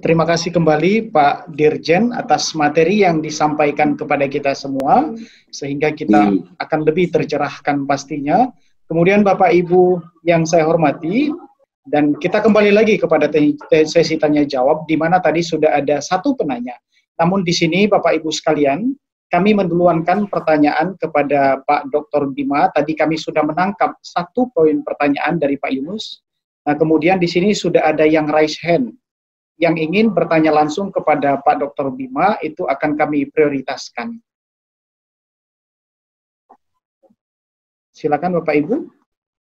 Terima kasih kembali Pak Dirjen atas materi yang disampaikan kepada kita semua, sehingga kita akan lebih tercerahkan pastinya. Kemudian Bapak Ibu yang saya hormati, dan kita kembali lagi kepada sesi tanya jawab, di mana tadi sudah ada satu penanya. Namun di sini Bapak Ibu sekalian, kami menduluankan pertanyaan kepada Pak Dr. Bima. Tadi kami sudah menangkap satu poin pertanyaan dari Pak Yunus. Nah, kemudian di sini sudah ada yang raise hand, yang ingin bertanya langsung kepada Pak Dr. Bima, itu akan kami prioritaskan. Silakan Bapak Ibu.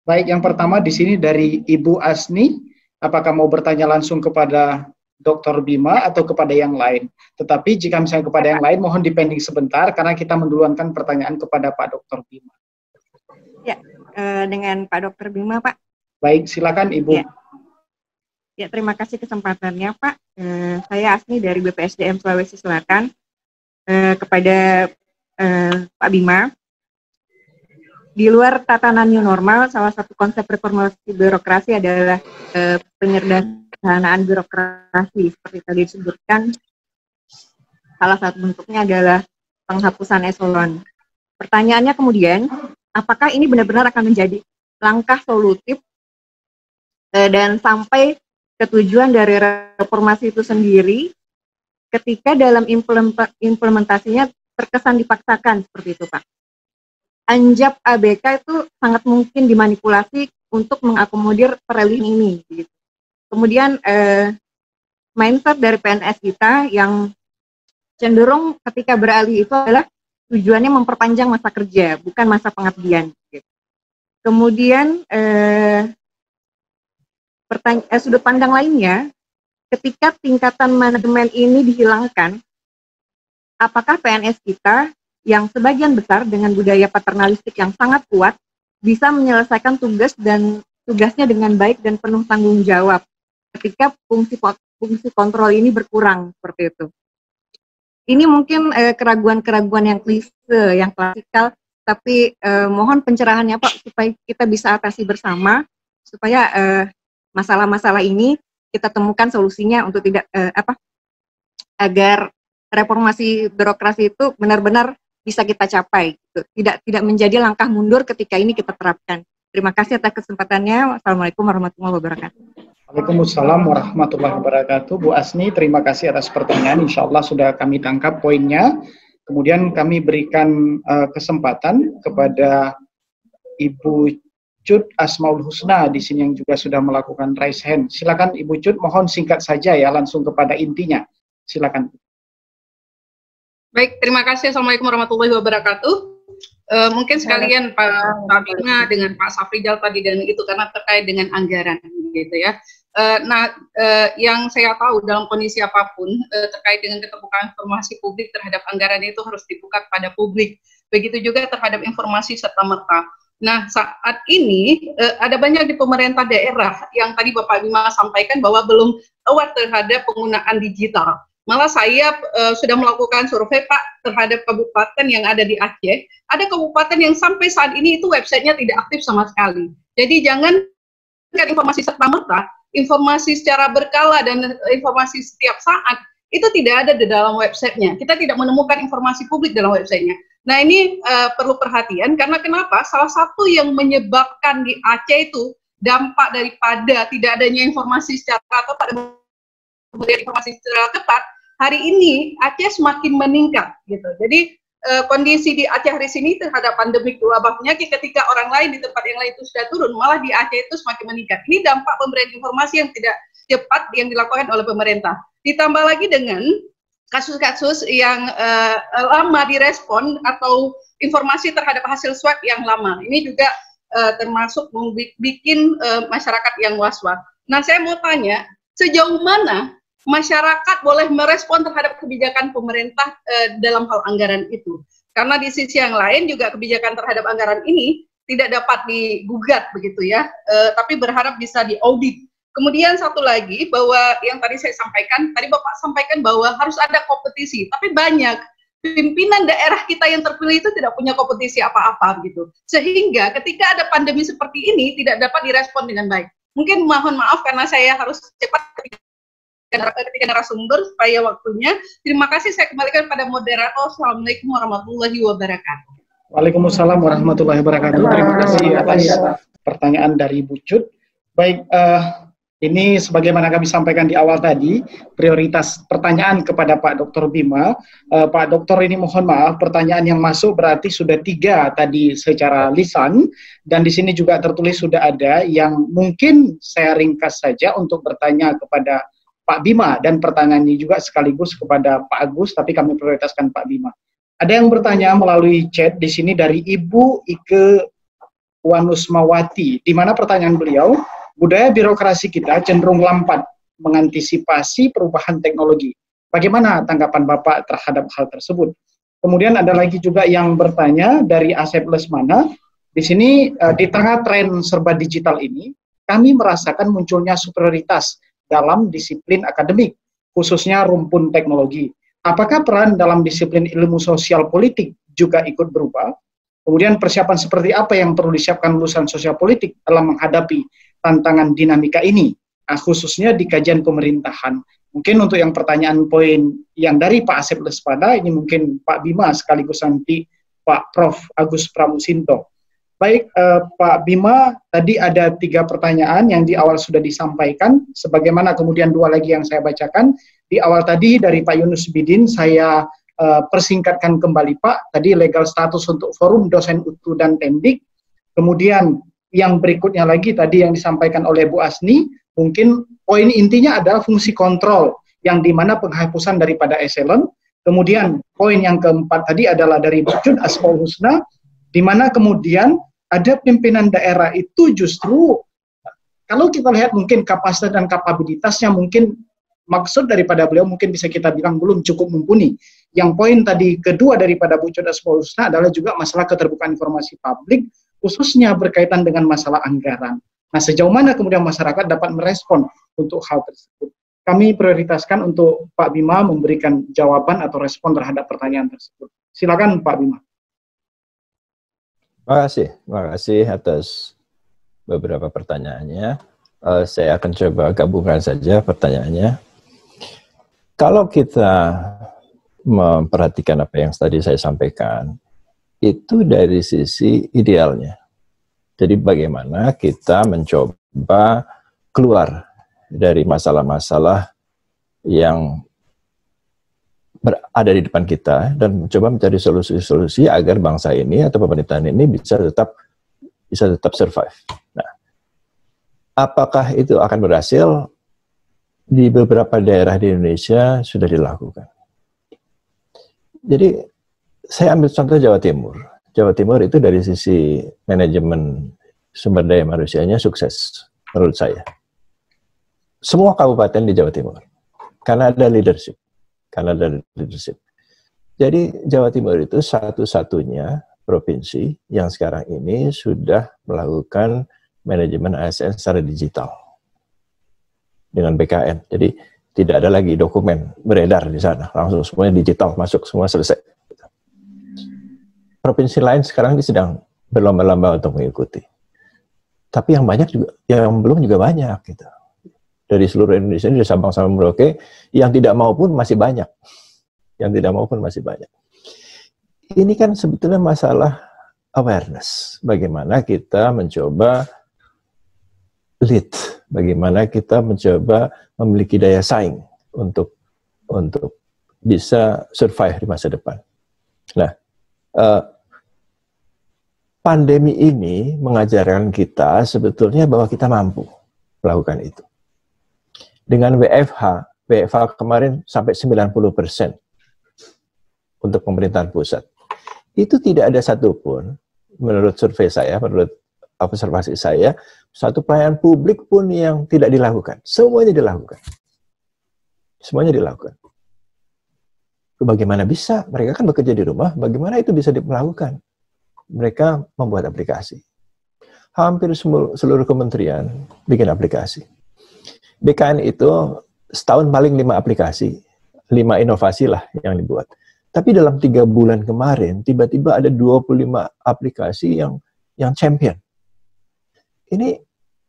Baik, yang pertama di sini dari Ibu Asni, apakah mau bertanya langsung kepada Dr. Bima atau kepada yang lain? Tetapi jika misalnya kepada yang lain, mohon dipending sebentar karena kita menduluankan pertanyaan kepada Pak Dr. Bima. Ya, dengan Pak Dr. Bima, Pak. Baik, silakan Ibu. Ya. Ya, terima kasih kesempatannya, Pak. Saya Asni dari BPSDM Sulawesi Selatan. Kepada Pak Bima, di luar tatanan new normal, salah satu konsep reformasi birokrasi adalah penyederhanaan birokrasi. Seperti tadi disebutkan, salah satu bentuknya adalah penghapusan eselon. Pertanyaannya kemudian, apakah ini benar-benar akan menjadi langkah solutif dan sampai ketujuan dari reformasi itu sendiri ketika dalam implementasinya terkesan dipaksakan seperti itu, Pak. Anjap ABK itu sangat mungkin dimanipulasi untuk mengakomodir peralihan ini. Gitu. Kemudian mindset dari PNS kita yang cenderung ketika beralih itu adalah tujuannya memperpanjang masa kerja, bukan masa pengabdian. Gitu. Kemudian sudut pandang lainnya, ketika tingkatan manajemen ini dihilangkan, apakah PNS kita yang sebagian besar dengan budaya paternalistik yang sangat kuat bisa menyelesaikan tugasnya dengan baik dan penuh tanggung jawab ketika fungsi kontrol ini berkurang seperti itu. Ini mungkin keraguan-keraguan yang klise, yang klasikal, tapi mohon pencerahannya Pak supaya kita bisa atasi bersama, supaya masalah-masalah ini kita temukan solusinya untuk tidak agar reformasi birokrasi itu benar-benar bisa kita capai, gitu. Tidak menjadi langkah mundur ketika ini kita terapkan. Terima kasih atas kesempatannya. Wassalamualaikum warahmatullahi wabarakatuh. Waalaikumsalam warahmatullahi wabarakatuh. Bu Asni, terima kasih atas pertanyaan. Insya Allah sudah kami tangkap poinnya. Kemudian kami berikan kesempatan kepada Ibu Cut Asmaul Husna di sini yang juga sudah melakukan raise hand. Silakan Ibu Cut, mohon singkat saja ya, langsung kepada intinya. Silakan. Baik, terima kasih. Assalamualaikum warahmatullahi wabarakatuh. Mungkin sekalian Pak Bima dengan Pak Safrijal tadi dan itu karena terkait dengan anggaran gitu ya. Yang saya tahu dalam kondisi apapun terkait dengan keterbukaan informasi publik terhadap anggaran itu harus dibuka kepada publik. Begitu juga terhadap informasi serta-merta. Nah, saat ini ada banyak di pemerintah daerah yang tadi Bapak Bima sampaikan bahwa belum aware terhadap penggunaan digital. Malah saya sudah melakukan survei Pak terhadap kabupaten yang ada di Aceh. Ada kabupaten yang sampai saat ini itu websitenya tidak aktif sama sekali. Jadi jangan informasi serta-merta, informasi secara berkala dan informasi setiap saat itu tidak ada di dalam websitenya. Kita tidak menemukan informasi publik dalam websitenya. Nah ini perlu perhatian karena kenapa? Salah satu yang menyebabkan di Aceh itu dampak daripada tidak adanya informasi secara tepat, kemudian informasi secara tepat, hari ini Aceh semakin meningkat gitu. Jadi kondisi di Aceh hari ini terhadap pandemik wabah penyakit ketika orang lain di tempat yang lain itu sudah turun, malah di Aceh itu semakin meningkat. Ini dampak pemberian informasi yang tidak cepat yang dilakukan oleh pemerintah. Ditambah lagi dengan kasus-kasus yang lama direspon atau informasi terhadap hasil swab yang lama. Ini juga termasuk membuat masyarakat yang was-was. Nah, saya mau tanya, sejauh mana masyarakat boleh merespon terhadap kebijakan pemerintah dalam hal anggaran itu? Karena di sisi yang lain juga kebijakan terhadap anggaran ini tidak dapat digugat begitu ya, tapi berharap bisa diaudit. Kemudian satu lagi bahwa yang tadi saya sampaikan, tadi Bapak sampaikan bahwa harus ada kompetisi, tapi banyak pimpinan daerah kita yang terpilih itu tidak punya kompetisi apa-apa gitu. Sehingga ketika ada pandemi seperti ini tidak dapat direspon dengan baik. Mungkin mohon maaf karena saya harus cepat ketika ketiga narasumber supaya waktunya. Terima kasih, saya kembalikan pada moderator. Assalamualaikum warahmatullahi wabarakatuh. Waalaikumsalam warahmatullahi wabarakatuh. Terima kasih atas pertanyaan dari Bu Cut. Baik, ini sebagaimana kami sampaikan di awal tadi, prioritas pertanyaan kepada Pak Dr. Bima. Pak Dr. ini mohon maaf, pertanyaan yang masuk berarti sudah 3 tadi secara lisan, dan di sini juga tertulis sudah ada yang mungkin saya ringkas saja untuk bertanya kepada Pak Bima, dan pertanyaan ini juga sekaligus kepada Pak Agus, tapi kami prioritaskan Pak Bima. Ada yang bertanya melalui chat di sini dari Ibu Ike Wanusmawati, di mana pertanyaan beliau, budaya birokrasi kita cenderung lambat mengantisipasi perubahan teknologi. Bagaimana tanggapan Bapak terhadap hal tersebut? Kemudian ada lagi juga yang bertanya dari Asep Lesmana. Di sini di tengah tren serba digital ini, kami merasakan munculnya superioritas dalam disiplin akademik, khususnya rumpun teknologi. Apakah peran dalam disiplin ilmu sosial politik juga ikut berubah? Kemudian persiapan seperti apa yang perlu disiapkan lulusan sosial politik dalam menghadapi tantangan dinamika ini, khususnya di kajian pemerintahan. Mungkin untuk yang pertanyaan poin yang dari Pak Asep Lespada, ini mungkin Pak Bima sekaligus nanti Pak Prof. Agus Pramusinto. Baik, Pak Bima, tadi ada 3 pertanyaan yang di awal sudah disampaikan, sebagaimana kemudian 2 lagi yang saya bacakan. Di awal tadi dari Pak Yunus Bidin, saya persingkatkan kembali Pak, tadi legal status untuk forum dosen UTU dan Tendik. Kemudian yang berikutnya lagi tadi yang disampaikan oleh Bu Asni, mungkin poin intinya adalah fungsi kontrol, yang dimana penghapusan daripada eselon. Kemudian poin yang keempat tadi adalah dari Bu Cut Asmaul Husna, di mana kemudian ada pimpinan daerah itu justru, kalau kita lihat mungkin kapasitas dan kapabilitasnya mungkin maksud daripada beliau mungkin bisa kita bilang belum cukup mumpuni. Yang poin tadi kedua daripada Bu Cut Asmaul Husna adalah juga masalah keterbukaan informasi publik, khususnya berkaitan dengan masalah anggaran. Nah, sejauh mana kemudian masyarakat dapat merespon untuk hal tersebut? Kami prioritaskan untuk Pak Bima memberikan jawaban atau respon terhadap pertanyaan tersebut. Silakan Pak Bima. Terima kasih atas beberapa pertanyaannya. Saya akan coba gabungkan saja pertanyaannya. Kalau kita memperhatikan apa yang tadi saya sampaikan, itu dari sisi idealnya. Jadi bagaimana kita mencoba keluar dari masalah-masalah yang berada di depan kita dan mencoba mencari solusi-solusi agar bangsa ini atau pemerintahan ini bisa tetap survive. Nah, apakah itu akan berhasil? Di beberapa daerah di Indonesia sudah dilakukan. Jadi saya ambil contoh Jawa Timur. Jawa Timur itu dari sisi manajemen sumber daya manusianya sukses, menurut saya. Semua kabupaten di Jawa Timur, karena ada leadership. Jadi Jawa Timur itu satu-satunya provinsi yang sekarang ini sudah melakukan manajemen ASN secara digital dengan BKN. Jadi tidak ada lagi dokumen beredar di sana, langsung semuanya digital masuk, semua selesai. Provinsi lain sekarang ini sedang berlomba-lomba untuk mengikuti. Tapi yang banyak juga, yang belum juga banyak gitu. Dari seluruh Indonesia ini dari Sabang sampai Merauke, yang tidak mau pun masih banyak. Ini kan sebetulnya masalah awareness. Bagaimana kita mencoba lead, bagaimana kita mencoba memiliki daya saing untuk bisa survive di masa depan. Nah, pandemi ini mengajarkan kita sebetulnya bahwa kita mampu melakukan itu. Dengan WFH kemarin sampai 90% untuk pemerintahan pusat. Itu tidak ada satupun, menurut survei saya, menurut observasi saya, satu pelayanan publik pun yang tidak dilakukan. Semuanya dilakukan. Bagaimana bisa? Mereka kan bekerja di rumah, bagaimana itu bisa dilakukan? Mereka membuat aplikasi. Hampir seluruh kementerian bikin aplikasi. BKN itu setahun paling 5 aplikasi, 5 inovasi lah yang dibuat. Tapi dalam 3 bulan kemarin, tiba-tiba ada 25 aplikasi yang champion. Ini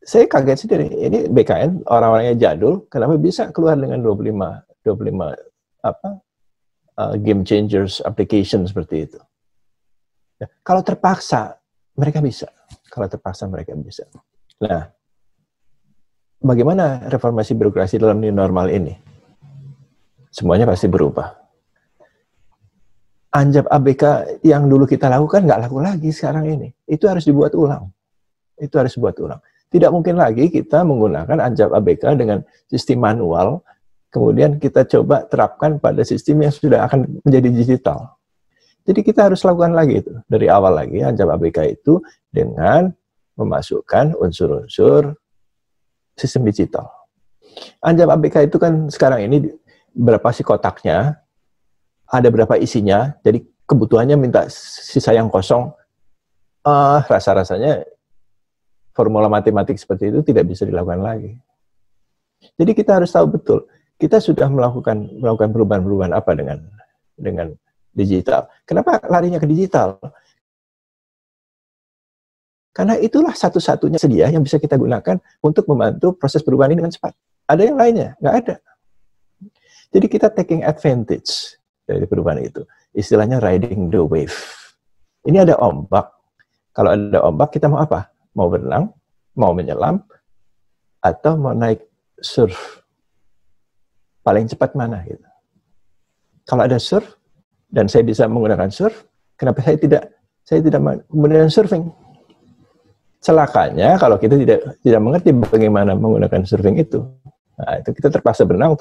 saya kaget sendiri. Ini BKN orang-orangnya jadul, kenapa bisa keluar dengan 25 game changers application seperti itu? Ya, kalau terpaksa mereka bisa. Kalau terpaksa mereka bisa. Nah, bagaimana reformasi birokrasi dalam new normal ini? Semuanya pasti berubah. Anjab ABK yang dulu kita lakukan nggak laku lagi sekarang ini. Itu harus dibuat ulang. Itu harus dibuat ulang. Tidak mungkin lagi kita menggunakan anjab ABK dengan sistem manual, kemudian kita coba terapkan pada sistem yang sudah akan menjadi digital. Jadi kita harus lakukan lagi itu. Dari awal lagi anjab ABK itu dengan memasukkan unsur-unsur sistem digital. Anjab ABK itu kan sekarang ini berapa sih kotaknya, ada berapa isinya, jadi kebutuhannya minta sisa yang kosong. Rasa-rasanya formula matematik seperti itu tidak bisa dilakukan lagi. Jadi kita harus tahu betul, kita sudah melakukan perubahan-perubahan apa dengan digital. Kenapa larinya ke digital? Karena itulah satu-satunya sedia yang bisa kita gunakan untuk membantu proses perubahan ini dengan cepat. Ada yang lainnya? Nggak ada. Jadi kita taking advantage dari perubahan itu. Istilahnya riding the wave. Ini ada ombak. Kalau ada ombak, kita mau apa? Mau berenang, mau menyelam, atau mau naik surf. Paling cepat mana? Gitu. Kalau ada surf, dan saya bisa menggunakan surf, kenapa saya tidak menggunakan surfing? Celakanya kalau kita tidak mengerti bagaimana menggunakan surfing itu. Nah, itu kita terpaksa berenang,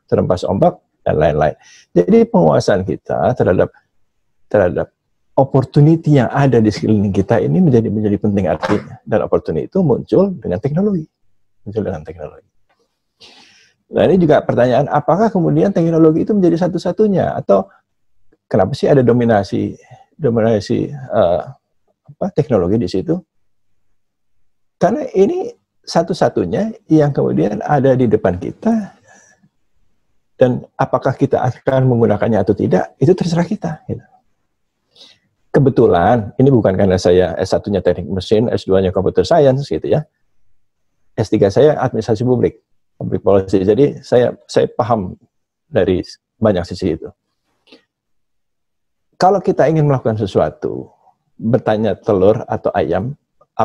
terhempas ombak, dan lain-lain. Jadi penguasaan kita terhadap opportunity yang ada di sekeliling kita ini menjadi penting artinya. Dan opportunity itu muncul dengan teknologi. Nah, ini juga pertanyaan, apakah kemudian teknologi itu menjadi satu-satunya? Atau kenapa sih ada dominasi teknologi di situ? Karena ini satu-satunya yang kemudian ada di depan kita, dan apakah kita akan menggunakannya atau tidak, itu terserah kita. Gitu. Kebetulan, ini bukan karena saya S1-nya teknik mesin, S2-nya computer science, gitu ya. S3 saya administrasi public policy. Jadi saya paham dari banyak sisi itu. Kalau kita ingin melakukan sesuatu, bertanya telur atau ayam,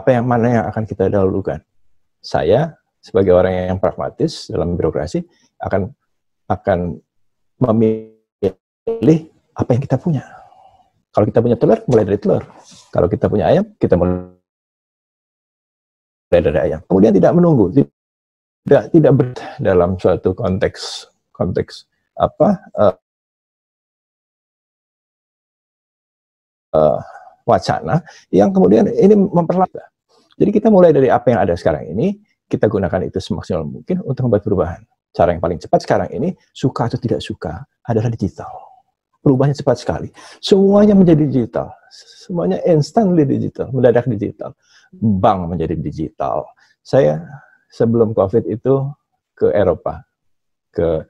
mana yang akan kita dahulukan? Saya sebagai orang yang pragmatis dalam birokrasi akan memilih apa yang kita punya. Kalau kita punya telur, mulai dari telur. Kalau kita punya ayam, kita mulai dari ayam. Kemudian tidak menunggu, tidak dalam suatu konteks wacana yang kemudian ini memperlambat. Jadi kita mulai dari apa yang ada sekarang ini, kita gunakan itu semaksimal mungkin untuk membuat perubahan. Cara yang paling cepat sekarang ini, suka atau tidak suka, adalah digital. Perubahannya cepat sekali. Semuanya menjadi digital. Semuanya instantly digital, mendadak digital. Bank menjadi digital. Saya sebelum COVID itu ke Eropa, ke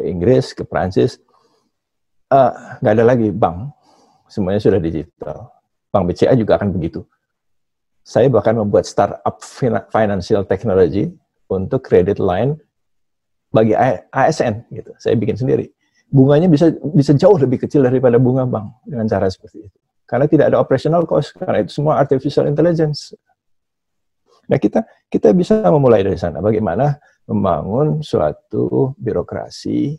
Inggris, ke Prancis, nggak ada lagi bank. Semuanya sudah digital. Bank BCA juga akan begitu. Saya bahkan membuat startup financial technology untuk credit line bagi ASN. Gitu. Saya bikin sendiri. Bunganya bisa jauh lebih kecil daripada bunga bank dengan cara seperti itu. Karena tidak ada operational cost, karena itu semua artificial intelligence. Nah, kita bisa memulai dari sana. Bagaimana membangun suatu birokrasi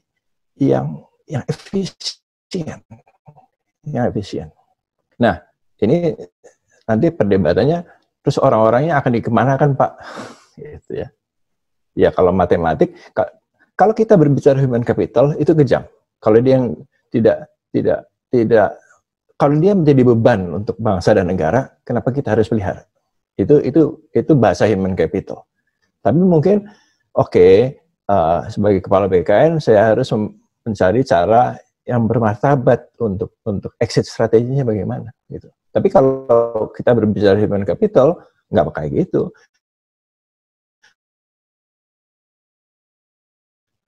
yang efisien. Yang efisien. Nah, ini nanti perdebatannya, terus orang-orangnya akan dikemanakan, Pak? Gitu ya. Ya, kalau matematik, kalau kita berbicara human capital, itu kejam. Kalau dia yang tidak, kalau dia menjadi beban untuk bangsa dan negara, kenapa kita harus pelihara? Itu bahasa human capital. Tapi mungkin, sebagai kepala BKN, saya harus mencari cara yang bermartabat untuk exit strateginya bagaimana. Gitu. Tapi kalau kita berbicara human capital, nggak kayak gitu.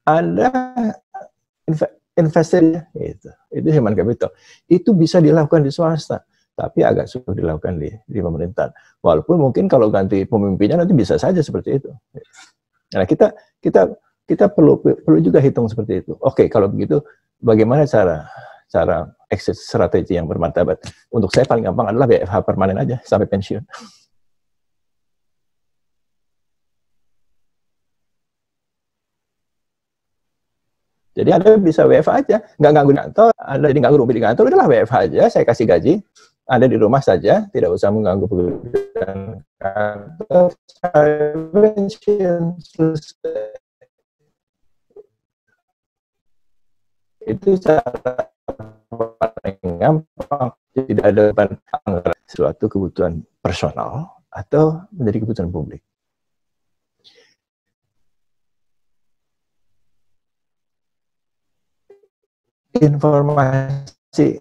Ada investornya, itu human capital. Itu bisa dilakukan di swasta. tapi agak sulit dilakukan di pemerintahan. Walaupun mungkin kalau ganti pemimpinnya nanti bisa saja seperti itu. Nah, kita perlu juga hitung seperti itu. Oke, kalau begitu bagaimana cara exit strategi yang bermartabat? Untuk saya paling gampang adalah WFH permanen aja sampai pensiun. Jadi Anda bisa WFH aja, nggak ganggu di kantor, Anda nggak ganggu di kantor, udahlah WFH aja, saya kasih gaji, Anda di rumah saja, tidak usah mengganggu pekerjaan kantor, saya pensiun, selesai. Itu cara paling gampang, tidak ada suatu kebutuhan personal atau menjadi kebutuhan publik. Informasi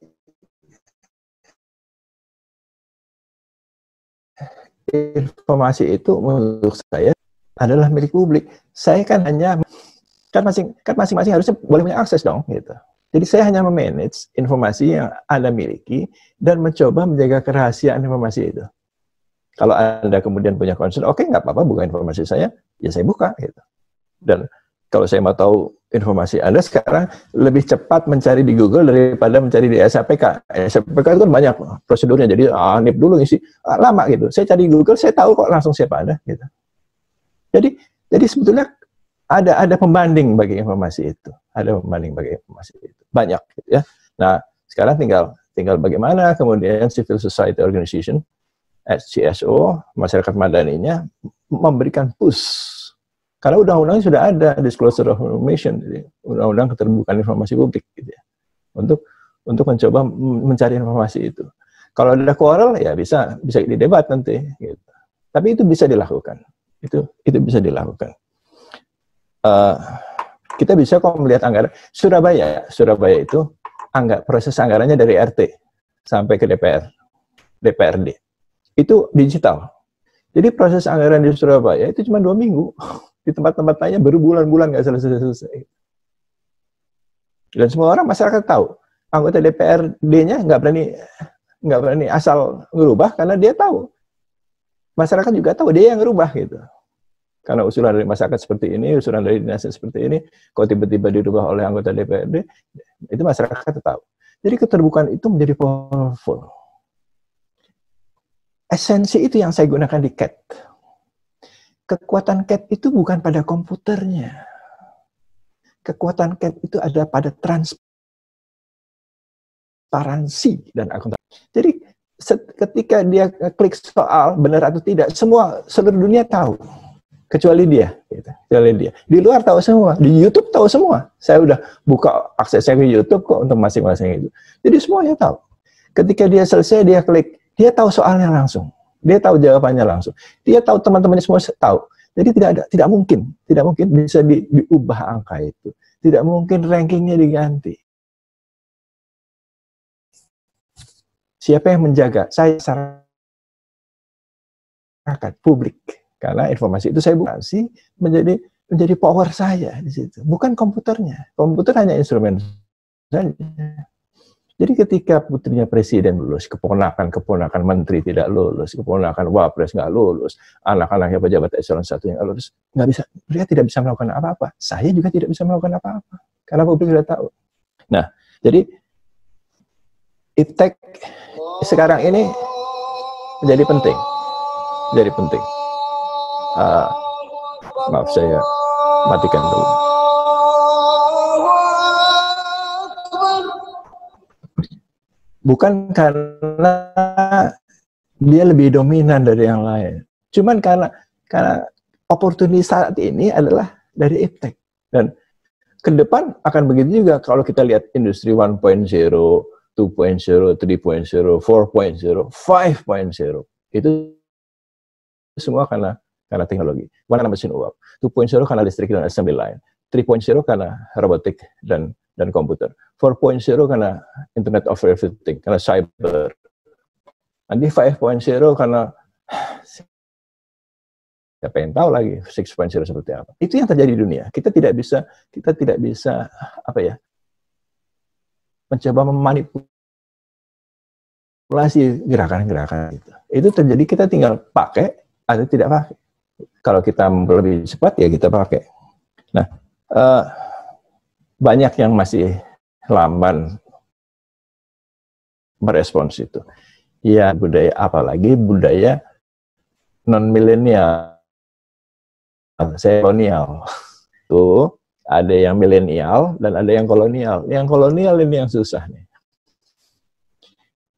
itu menurut saya adalah milik publik. Saya kan hanya masing-masing harusnya boleh punya akses dong, gitu. Jadi saya hanya memanage informasi yang Anda miliki dan mencoba menjaga kerahasiaan informasi itu. Kalau Anda kemudian punya concern, oke, nggak apa-apa buka informasi saya, ya saya buka, gitu. Dan kalau saya mau tahu informasi Anda sekarang, lebih cepat mencari di Google daripada mencari di SAPK. SAPK itu kan banyak prosedurnya, jadi NIP dulu isi, lama gitu. Saya cari di Google, saya tahu kok langsung siapa Anda, gitu. Jadi sebetulnya ada pembanding bagi informasi itu. Ada pembanding bagi informasi itu. Banyak, gitu ya. Nah, sekarang tinggal bagaimana kemudian civil society organization, CSO, masyarakat madaninya, memberikan push. Karena undang-undangnya sudah ada, disclosure of information, undang-undang keterbukaan informasi publik, gitu ya. Untuk mencoba mencari informasi itu. Kalau ada quarrel, ya bisa didebat nanti, gitu. Tapi itu bisa dilakukan. Itu bisa dilakukan. Kita bisa kok melihat anggaran. Surabaya itu proses anggarannya dari RT sampai ke DPRD. Itu digital. Jadi proses anggaran di Surabaya itu cuma 2 minggu. Di tempat-tempat lainnya berbulan-bulan nggak selesai. Dan semua orang masyarakat tahu. Anggota DPRD-nya nggak berani asal ngerubah karena dia tahu. Masyarakat juga tahu dia yang ngerubah, gitu. Karena usulan dari masyarakat seperti ini, usulan dari dinas seperti ini, kok tiba-tiba dirubah oleh anggota DPRD, itu masyarakat tahu. Jadi keterbukaan itu menjadi powerful. Esensi itu yang saya gunakan di CAT. Kekuatan CAT itu bukan pada komputernya. Kekuatan CAT itu ada pada transparansi dan akuntabilitas. Jadi ketika dia klik soal benar atau tidak, seluruh dunia tahu. Kecuali dia, gitu. Di luar tahu semua, di YouTube tahu semua. Saya udah buka aksesnya ke YouTube kok untuk masing-masing itu. Jadi semuanya tahu. Ketika dia selesai, dia klik, dia tahu soalnya langsung. Dia tahu jawabannya langsung. Dia tahu teman-temannya semua tahu. Jadi tidak mungkin bisa diubah angka itu. Tidak mungkin rankingnya diganti. Siapa yang menjaga? Saya masyarakat publik. Karena informasi itu saya bukan menjadi power saya di situ. Bukan komputernya. Komputer hanya instrumen saja. Jadi ketika putrinya presiden lulus, keponakan menteri tidak lulus, keponakan wapres nggak lulus, anak-anaknya pejabat eselon 1 yang nggak lulus, dia tidak bisa melakukan apa-apa. Saya juga tidak bisa melakukan apa-apa. Karena publik sudah tahu. Nah, jadi iptek sekarang ini menjadi penting. Maaf, saya matikan dulu. Bukan karena dia lebih dominan dari yang lain. Cuman karena opportunity saat ini adalah dari iptek. Dan ke depan akan begitu juga kalau kita lihat industri 1.0, 2.0, 3.0, 4.0, 5.0. Itu semua karena teknologi. 1 karena mesin uap, 2.0 karena listrik dan assembly line, 3.0 karena robotik dan komputer, 4.0 karena Internet of Everything, karena cyber. Nanti 5.0 karena siapa yang tahu lagi 6.0 seperti apa. Itu yang terjadi di dunia. Kita tidak bisa mencoba memanipulasi stimulasi gerakan-gerakan itu. Itu terjadi, kita tinggal pakai atau tidak pakai. Kalau kita lebih cepat ya kita pakai. Nah, banyak yang masih lamban merespons itu. Ya budaya, apalagi budaya non-milenial, kolonial. Tuh ada yang milenial dan ada yang kolonial. Yang kolonial ini yang susah nih.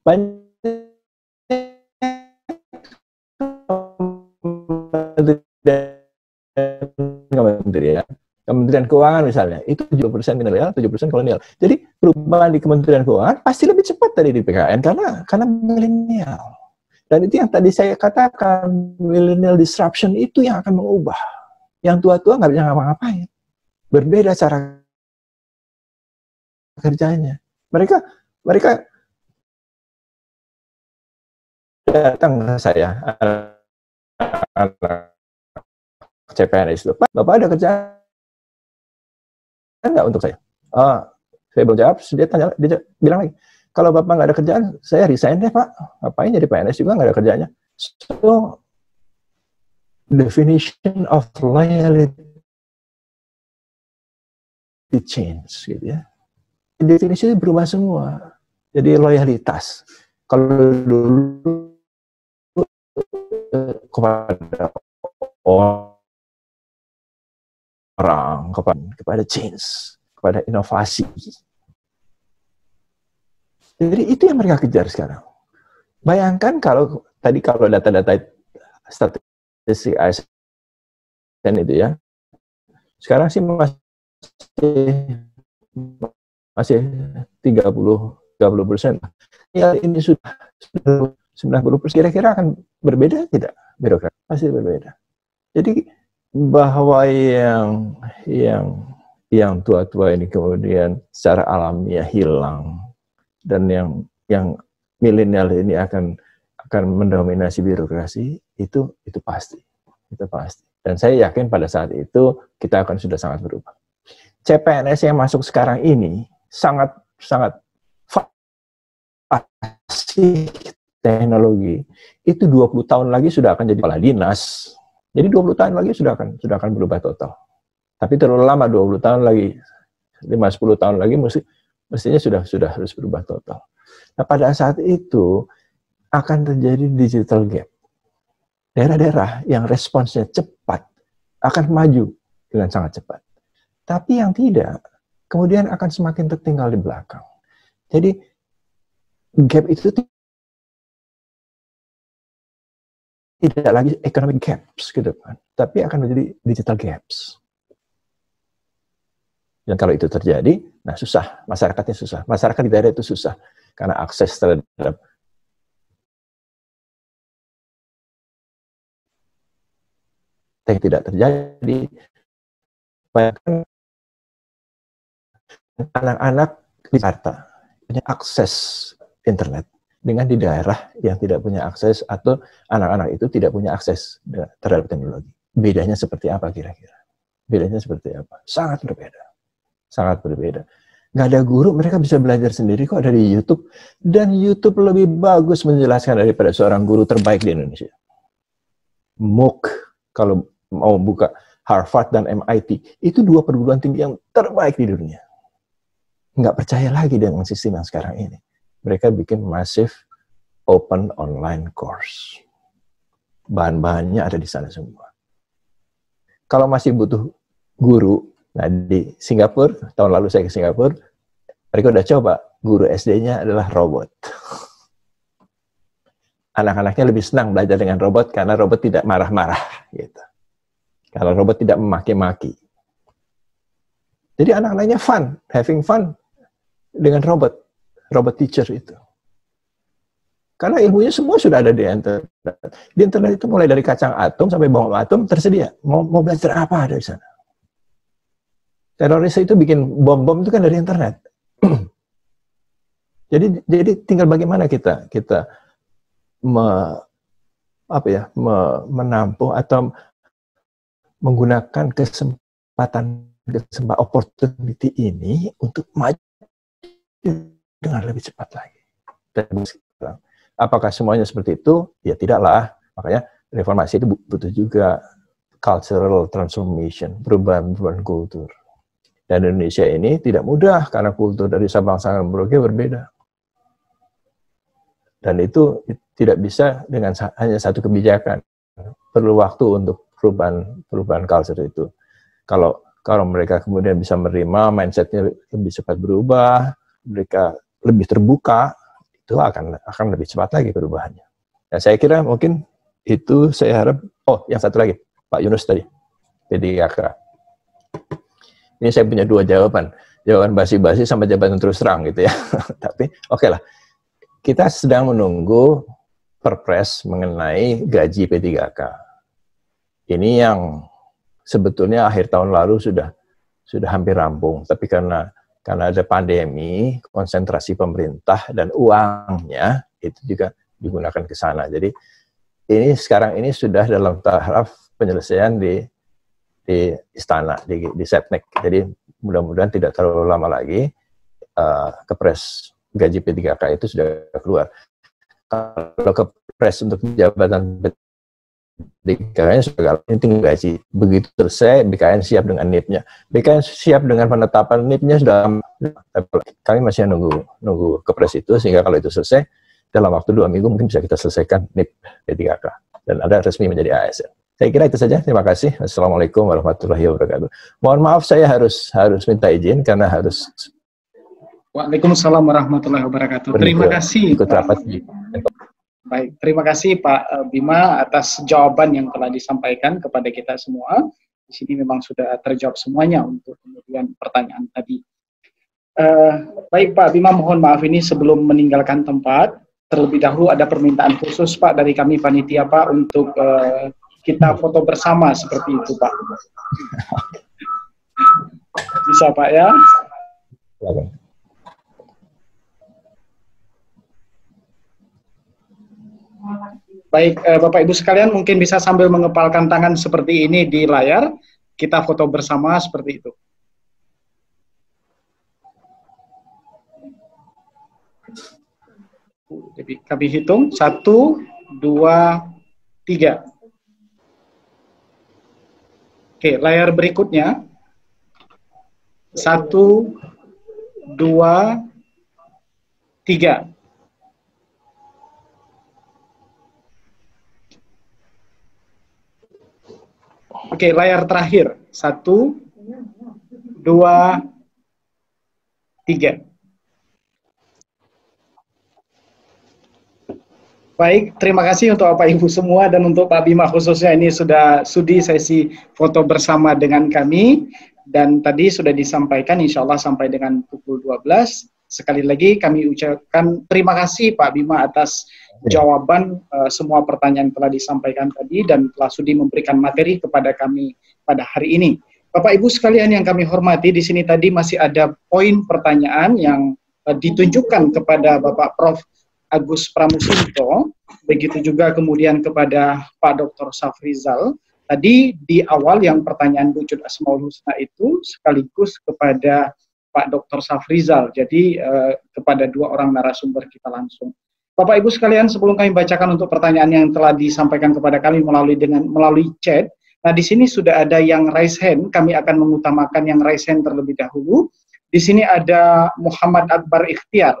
Banyak Kementerian Keuangan misalnya, itu 70% milenial, 70% kolonial. Jadi perubahan di Kementerian Keuangan pasti lebih cepat dari di PKN karena milenial. Dan itu yang tadi saya katakan, millennial disruption itu yang akan mengubah. Yang tua-tua nggak bisa ngapa-ngapain. Berbeda cara kerjanya. Mereka datang ke saya, anak CPNS itu, Pak, Bapak ada kerjaan nggak untuk saya? Saya belum jawab, dia bilang lagi, kalau Bapak nggak ada kerjaan, saya resign deh Pak. Ngapain jadi PNS juga nggak ada kerjanya. So, definition of loyalty change, gitu ya. Definisi berubah semua. Jadi loyalitas. Kalau dulu kepada orang, kepada change, kepada inovasi. Jadi itu yang mereka kejar sekarang. Bayangkan kalau data-data statistik ASN itu ya, sekarang sih masih 30%. Ya ini sudah 90%, kira-kira akan berbeda tidak birokrat? Pasti berbeda. Jadi bahwa yang tua-tua ini kemudian secara alamiah hilang dan yang milenial ini akan mendominasi birokrasi, itu pasti. Dan saya yakin pada saat itu kita akan sudah sangat berubah. CPNS yang masuk sekarang ini sangat fasih teknologi. Itu 20 tahun lagi sudah akan jadi kepala dinas. Jadi 20 tahun lagi sudah akan berubah total. Tapi terlalu lama, 20 tahun lagi, 5-10 tahun lagi mestinya sudah harus berubah total. Nah, pada saat itu akan terjadi digital gap. Daerah-daerah yang responsnya cepat akan maju dengan sangat cepat. Tapi yang tidak, kemudian akan semakin tertinggal di belakang. Jadi gap itu tidak lagi economic gaps ke depan, tapi akan menjadi digital gaps. Dan kalau itu terjadi, nah susah, masyarakatnya susah. Masyarakat di daerah itu susah, karena akses terhadap yang tidak terjadi. Bayangkan anak-anak di Jakarta punya akses internet, dengan di daerah yang tidak punya akses atau anak-anak itu tidak punya akses terhadap teknologi. Bedanya seperti apa kira-kira? Bedanya seperti apa? Sangat berbeda. Sangat berbeda. Nggak ada guru, mereka bisa belajar sendiri kok dari YouTube. Dan YouTube lebih bagus menjelaskan daripada seorang guru terbaik di Indonesia. MOOC, kalau mau buka Harvard dan MIT, itu 2 perguruan tinggi yang terbaik di dunia. Nggak percaya lagi dengan sistem yang sekarang ini. Mereka bikin massive open online course. Bahan-bahannya ada di sana semua. Kalau masih butuh guru, nah di Singapura, tahun lalu saya ke Singapura, mereka udah coba, guru SD-nya adalah robot. Anak-anaknya lebih senang belajar dengan robot karena robot tidak marah-marah. Gitu. Kalau robot tidak memaki-maki. Jadi anak-anaknya fun, having fun dengan robot teacher itu. Karena ilmunya semua sudah ada di internet. Di internet itu mulai dari kacang atom sampai bom atom tersedia. Mau belajar apa ada di sana. Teroris itu bikin bom-bom itu kan dari internet. jadi tinggal bagaimana kita menampung atau menggunakan kesempatan opportunity ini untuk maju dengan lebih cepat lagi. Apakah semuanya seperti itu? Ya tidaklah. Makanya reformasi itu butuh juga cultural transformation, perubahan kultur. Dan Indonesia ini tidak mudah karena kultur dari Sabang sampai Merauke berbeda. Dan itu tidak bisa dengan hanya satu kebijakan. Perlu waktu untuk perubahan culture itu. Kalau mereka kemudian bisa menerima, mindsetnya lebih cepat berubah, mereka lebih terbuka, itu akan lebih cepat lagi perubahannya. Nah, saya kira mungkin itu saya harap. Oh, yang satu lagi, Pak Yunus tadi, P3K. Ini saya punya dua jawaban basi-basi sama jawaban terus terang gitu ya. Tapi oke lah, kita sedang menunggu Perpres mengenai gaji P3K. Ini yang sebetulnya akhir tahun lalu sudah hampir rampung, tapi karena ada pandemi, konsentrasi pemerintah dan uangnya itu juga digunakan ke sana. Jadi ini sekarang ini sudah dalam tahap penyelesaian di istana, di Setnek. Jadi mudah-mudahan tidak terlalu lama lagi kepres gaji P3K itu sudah keluar. Kalau kepres untuk jabatan BKN sudah tinggal gaji. Begitu selesai, BKN siap dengan NIP-nya. BKN siap dengan penetapan NIP-nya sudah. Kami masih nunggu kepres itu, sehingga kalau itu selesai, dalam waktu 2 minggu mungkin bisa kita selesaikan NIP P3K. Dan ada resmi menjadi ASN. Saya kira itu saja. Terima kasih. Assalamualaikum warahmatullahi wabarakatuh. Mohon maaf saya harus minta izin karena harus. Waalaikumsalam warahmatullahi wabarakatuh. Terima kasih. Ikut rapat. Baik, terima kasih Pak Bima atas jawaban yang telah disampaikan kepada kita semua. Di sini memang sudah terjawab semuanya untuk kemudian pertanyaan tadi. Baik Pak Bima, mohon maaf ini sebelum meninggalkan tempat, terlebih dahulu ada permintaan khusus Pak dari kami panitia Pak untuk kita foto bersama seperti itu Pak. Bisa Pak ya? Baik, Bapak Ibu sekalian mungkin bisa sambil mengepalkan tangan seperti ini di layar, kita foto bersama seperti itu. Jadi kami hitung 1, 2, 3. Oke, layar berikutnya 1, 2, 3. Oke, layar terakhir 1, 2, 3. Baik, terima kasih untuk Bapak Ibu semua dan untuk Pak Bima khususnya ini sudah sudi sesi foto bersama dengan kami dan tadi sudah disampaikan insya Allah sampai dengan pukul 12. Sekali lagi kami ucapkan terima kasih Pak Bima atas jawaban semua pertanyaan yang telah disampaikan tadi dan telah sudi memberikan materi kepada kami pada hari ini. Bapak Ibu sekalian yang kami hormati, di sini tadi masih ada poin pertanyaan yang ditunjukkan kepada Bapak Prof. Agus Pramusinto, begitu juga kemudian kepada Pak Dr. Safrizal. Tadi di awal yang pertanyaan wujud Asmaul Husna itu sekaligus kepada Pak Dr. Safrizal, jadi kepada dua orang narasumber kita langsung. Bapak Ibu sekalian, sebelum kami bacakan untuk pertanyaan yang telah disampaikan kepada kami melalui chat, nah di sini sudah ada yang raise hand, kami akan mengutamakan yang raise hand terlebih dahulu. Di sini ada Muhammad Akbar Ikhtiar.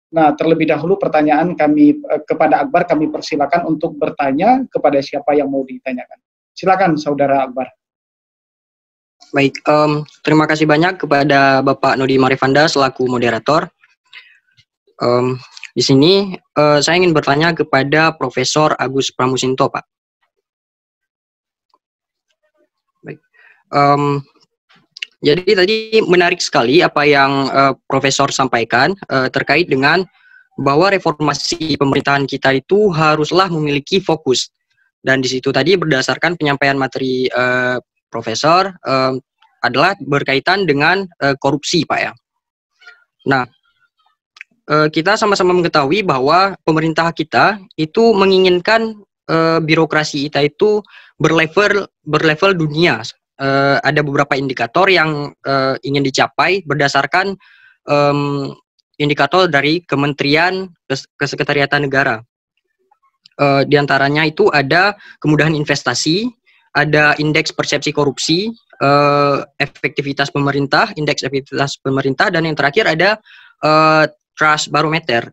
Nah, terlebih dahulu pertanyaan kami kepada Akbar, kami persilakan untuk bertanya kepada siapa yang mau ditanyakan. Silakan, Saudara Akbar. Baik, terima kasih banyak kepada Bapak Nudi Marifanda selaku moderator. Di sini saya ingin bertanya kepada Profesor Agus Pramusinto, Pak. Baik. Jadi tadi menarik sekali apa yang Profesor sampaikan terkait dengan bahwa reformasi pemerintahan kita itu haruslah memiliki fokus. Dan di situ tadi berdasarkan penyampaian materi Profesor adalah berkaitan dengan korupsi, Pak ya. Nah, kita sama-sama mengetahui bahwa pemerintah kita itu menginginkan birokrasi kita itu berlevel dunia. Ada beberapa indikator yang ingin dicapai berdasarkan indikator dari Kementerian Kesekretariatan Negara. Di antaranya itu ada kemudahan investasi, ada indeks persepsi korupsi, efektivitas pemerintah, indeks efektivitas pemerintah, dan yang terakhir ada trust barometer,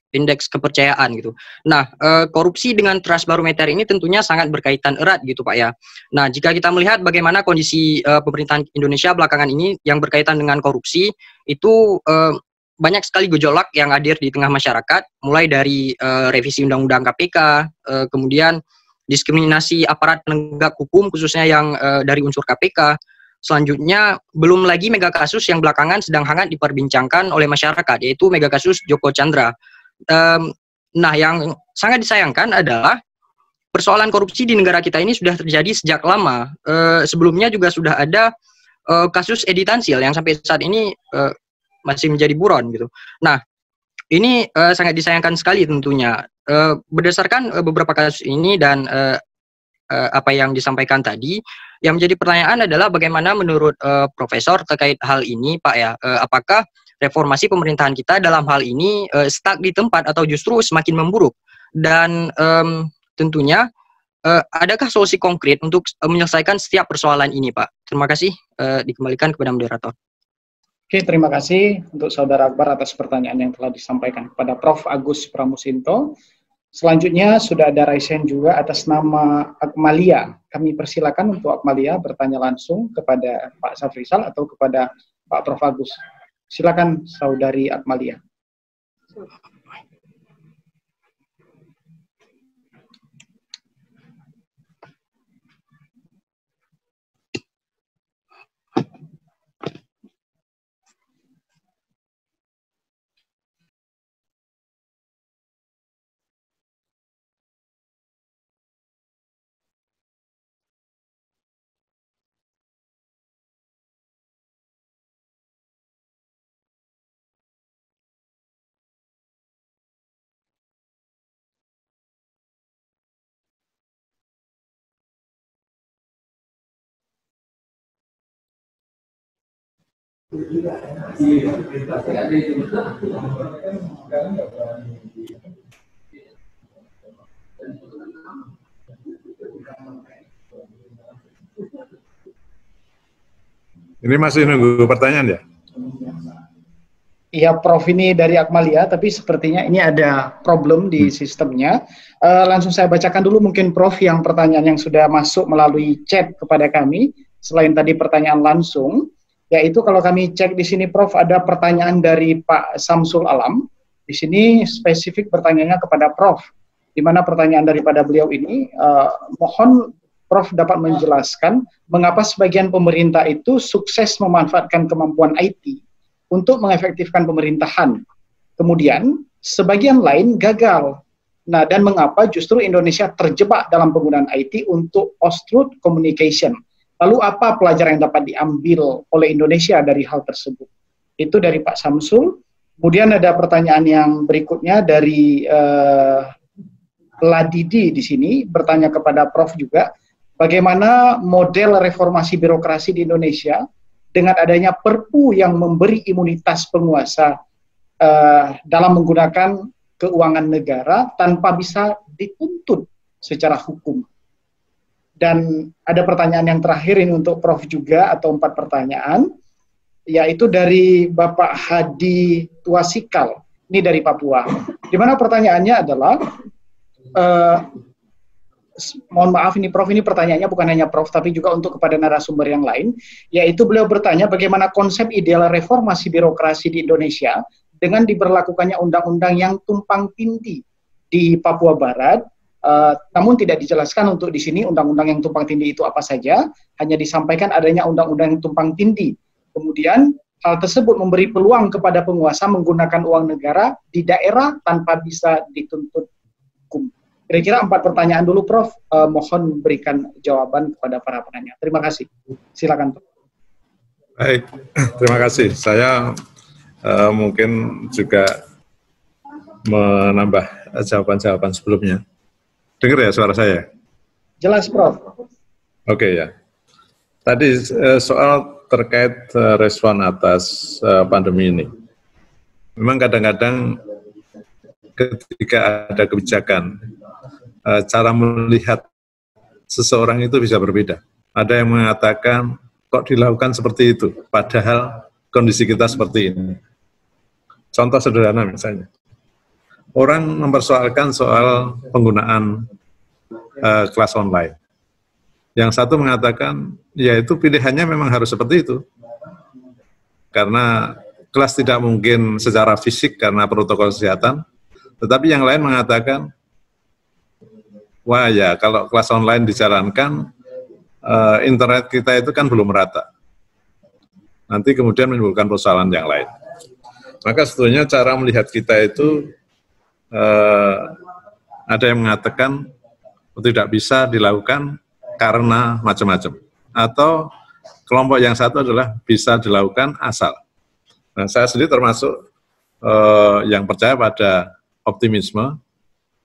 indeks kepercayaan gitu. Nah, korupsi dengan trust barometer ini tentunya sangat berkaitan erat gitu Pak ya. Nah, jika kita melihat bagaimana kondisi pemerintahan Indonesia belakangan ini yang berkaitan dengan korupsi, itu banyak sekali gejolak yang hadir di tengah masyarakat, mulai dari revisi Undang-Undang KPK, kemudian diskriminasi aparat penegak hukum khususnya yang dari unsur KPK. Selanjutnya, belum lagi mega kasus yang belakangan sedang hangat diperbincangkan oleh masyarakat, yaitu mega kasus Joko Chandra. Nah, yang sangat disayangkan adalah persoalan korupsi di negara kita ini sudah terjadi sejak lama. Sebelumnya juga sudah ada kasus Edi Tansil yang sampai saat ini masih menjadi buron gitu. Nah, ini sangat disayangkan sekali tentunya. Berdasarkan beberapa kasus ini dan apa yang disampaikan tadi, yang menjadi pertanyaan adalah bagaimana menurut Profesor terkait hal ini, Pak ya, apakah reformasi pemerintahan kita dalam hal ini stuck di tempat atau justru semakin memburuk? Dan tentunya adakah solusi konkret untuk menyelesaikan setiap persoalan ini, Pak? Terima kasih, dikembalikan kepada moderator. Oke, terima kasih untuk Saudara Akbar atas pertanyaan yang telah disampaikan kepada Prof. Agus Pramusinto. Selanjutnya sudah ada Raisen juga atas nama Akmalia. Kami persilakan untuk Akmalia bertanya langsung kepada Pak Safrizal atau kepada Pak Prof. Agus. Silakan Saudari Akmalia. Ini masih nunggu pertanyaan ya? Iya, Prof, ini dari Akmalia, tapi sepertinya ini ada problem di sistemnya. Langsung saya bacakan dulu mungkin Prof yang pertanyaan yang sudah masuk melalui chat kepada kami, selain tadi pertanyaan langsung, yaitu kalau kami cek di sini Prof, ada pertanyaan dari Pak Samsul Alam. Di sini spesifik pertanyaannya kepada Prof, di mana pertanyaan daripada beliau ini, mohon Prof dapat menjelaskan mengapa sebagian pemerintah itu sukses memanfaatkan kemampuan IT untuk mengefektifkan pemerintahan. Kemudian, sebagian lain gagal. Nah, dan mengapa justru Indonesia terjebak dalam penggunaan IT untuk post-truth communication. Lalu apa pelajaran yang dapat diambil oleh Indonesia dari hal tersebut? Itu dari Pak Samsul. Kemudian ada pertanyaan yang berikutnya dari Ladidi di sini, bertanya kepada Prof juga, bagaimana model reformasi birokrasi di Indonesia dengan adanya Perpu yang memberi imunitas penguasa dalam menggunakan keuangan negara tanpa bisa dituntut secara hukum. Dan ada pertanyaan yang terakhir ini untuk Prof juga, atau 4 pertanyaan, yaitu dari Bapak Hadi Tuasikal, ini dari Papua. Di mana pertanyaannya adalah, mohon maaf ini Prof, ini pertanyaannya bukan hanya Prof, tapi juga untuk kepada narasumber yang lain, yaitu beliau bertanya bagaimana konsep ideal reformasi birokrasi di Indonesia dengan diberlakukannya undang-undang yang tumpang tindih di Papua Barat, namun tidak dijelaskan untuk di sini undang-undang yang tumpang tindih itu apa saja, hanya disampaikan adanya undang-undang yang tumpang tindih. Kemudian hal tersebut memberi peluang kepada penguasa menggunakan uang negara di daerah tanpa bisa dituntut hukum. Kira-kira 4 pertanyaan dulu, Prof. Mohon berikan jawaban kepada para penanya. Terima kasih. Silakan, Prof. Baik, terima kasih. Saya mungkin juga menambah jawaban-jawaban sebelumnya. Dengar ya suara saya? Jelas, Prof. Oke ya. Tadi soal terkait respon atas pandemi ini. Memang kadang-kadang ketika ada kebijakan, cara melihat seseorang itu bisa berbeda. Ada yang mengatakan, kok dilakukan seperti itu, padahal kondisi kita seperti ini. Contoh sederhana misalnya, orang mempersoalkan soal penggunaan kelas online. Yang satu mengatakan, ya itu pilihannya memang harus seperti itu. Karena kelas tidak mungkin secara fisik karena protokol kesehatan, tetapi yang lain mengatakan, wah ya kalau kelas online dijalankan, internet kita itu kan belum merata. Nanti kemudian menimbulkan persoalan yang lain. Maka sebetulnya cara melihat kita itu, ada yang mengatakan tidak bisa dilakukan karena macam-macam. Atau kelompok yang satu adalah bisa dilakukan asal. Nah, saya sendiri termasuk yang percaya pada optimisme,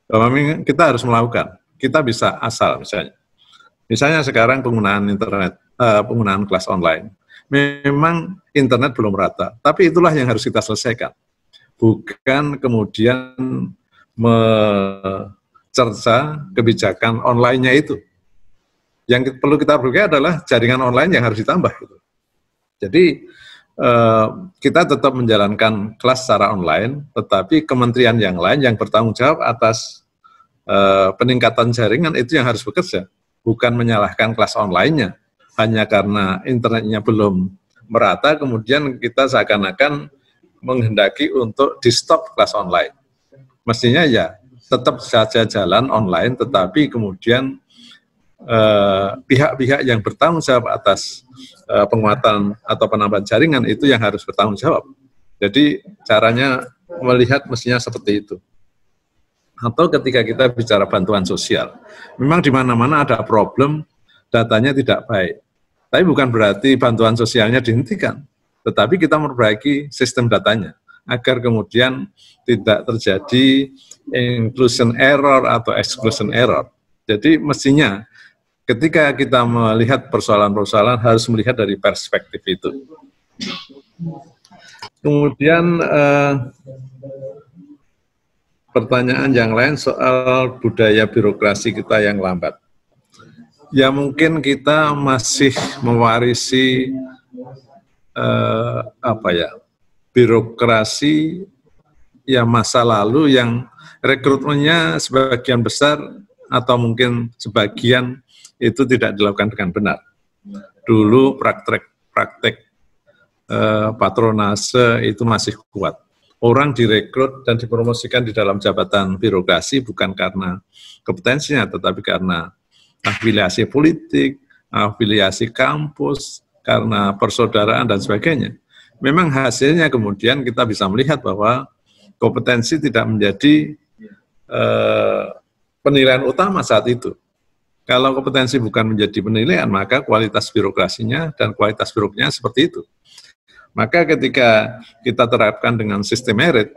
bahwa kita harus melakukan. Kita bisa asal misalnya. Misalnya sekarang penggunaan internet, penggunaan kelas online. Memang internet belum rata, tapi itulah yang harus kita selesaikan. Bukan kemudian mencerca kebijakan online-nya itu. Yang perlu kita perhatikan adalah jaringan online yang harus ditambah. Jadi kita tetap menjalankan kelas secara online, tetapi kementerian yang lain yang bertanggung jawab atas peningkatan jaringan itu yang harus bekerja. Bukan menyalahkan kelas online-nya. Hanya karena internetnya belum merata, kemudian kita seakan-akan menghendaki untuk di-stop kelas online. Mestinya ya tetap saja jalan online, tetapi kemudian pihak-pihak yang bertanggung jawab atas penguatan atau penambahan jaringan itu yang harus bertanggung jawab. Jadi caranya melihat mestinya seperti itu. Atau ketika kita bicara bantuan sosial, memang di mana-mana ada problem, datanya tidak baik. Tapi bukan berarti bantuan sosialnya dihentikan, tetapi kita memperbaiki sistem datanya, agar kemudian tidak terjadi inclusion error atau exclusion error. Jadi mestinya ketika kita melihat persoalan-persoalan harus melihat dari perspektif itu. Kemudian pertanyaan yang lain soal budaya birokrasi kita yang lambat. Ya mungkin kita masih mewarisi birokrasi ya masa lalu yang rekrutmennya sebagian besar atau mungkin sebagian itu tidak dilakukan dengan benar. Dulu praktek patronase itu masih kuat. Orang direkrut dan dipromosikan di dalam jabatan birokrasi bukan karena kompetensinya, tetapi karena afiliasi politik, afiliasi kampus, karena persaudaraan dan sebagainya. Memang hasilnya kemudian kita bisa melihat bahwa kompetensi tidak menjadi penilaian utama saat itu. Kalau kompetensi bukan menjadi penilaian, maka kualitas birokrasinya dan kualitas birokratnya seperti itu. Maka ketika kita terapkan dengan sistem merit,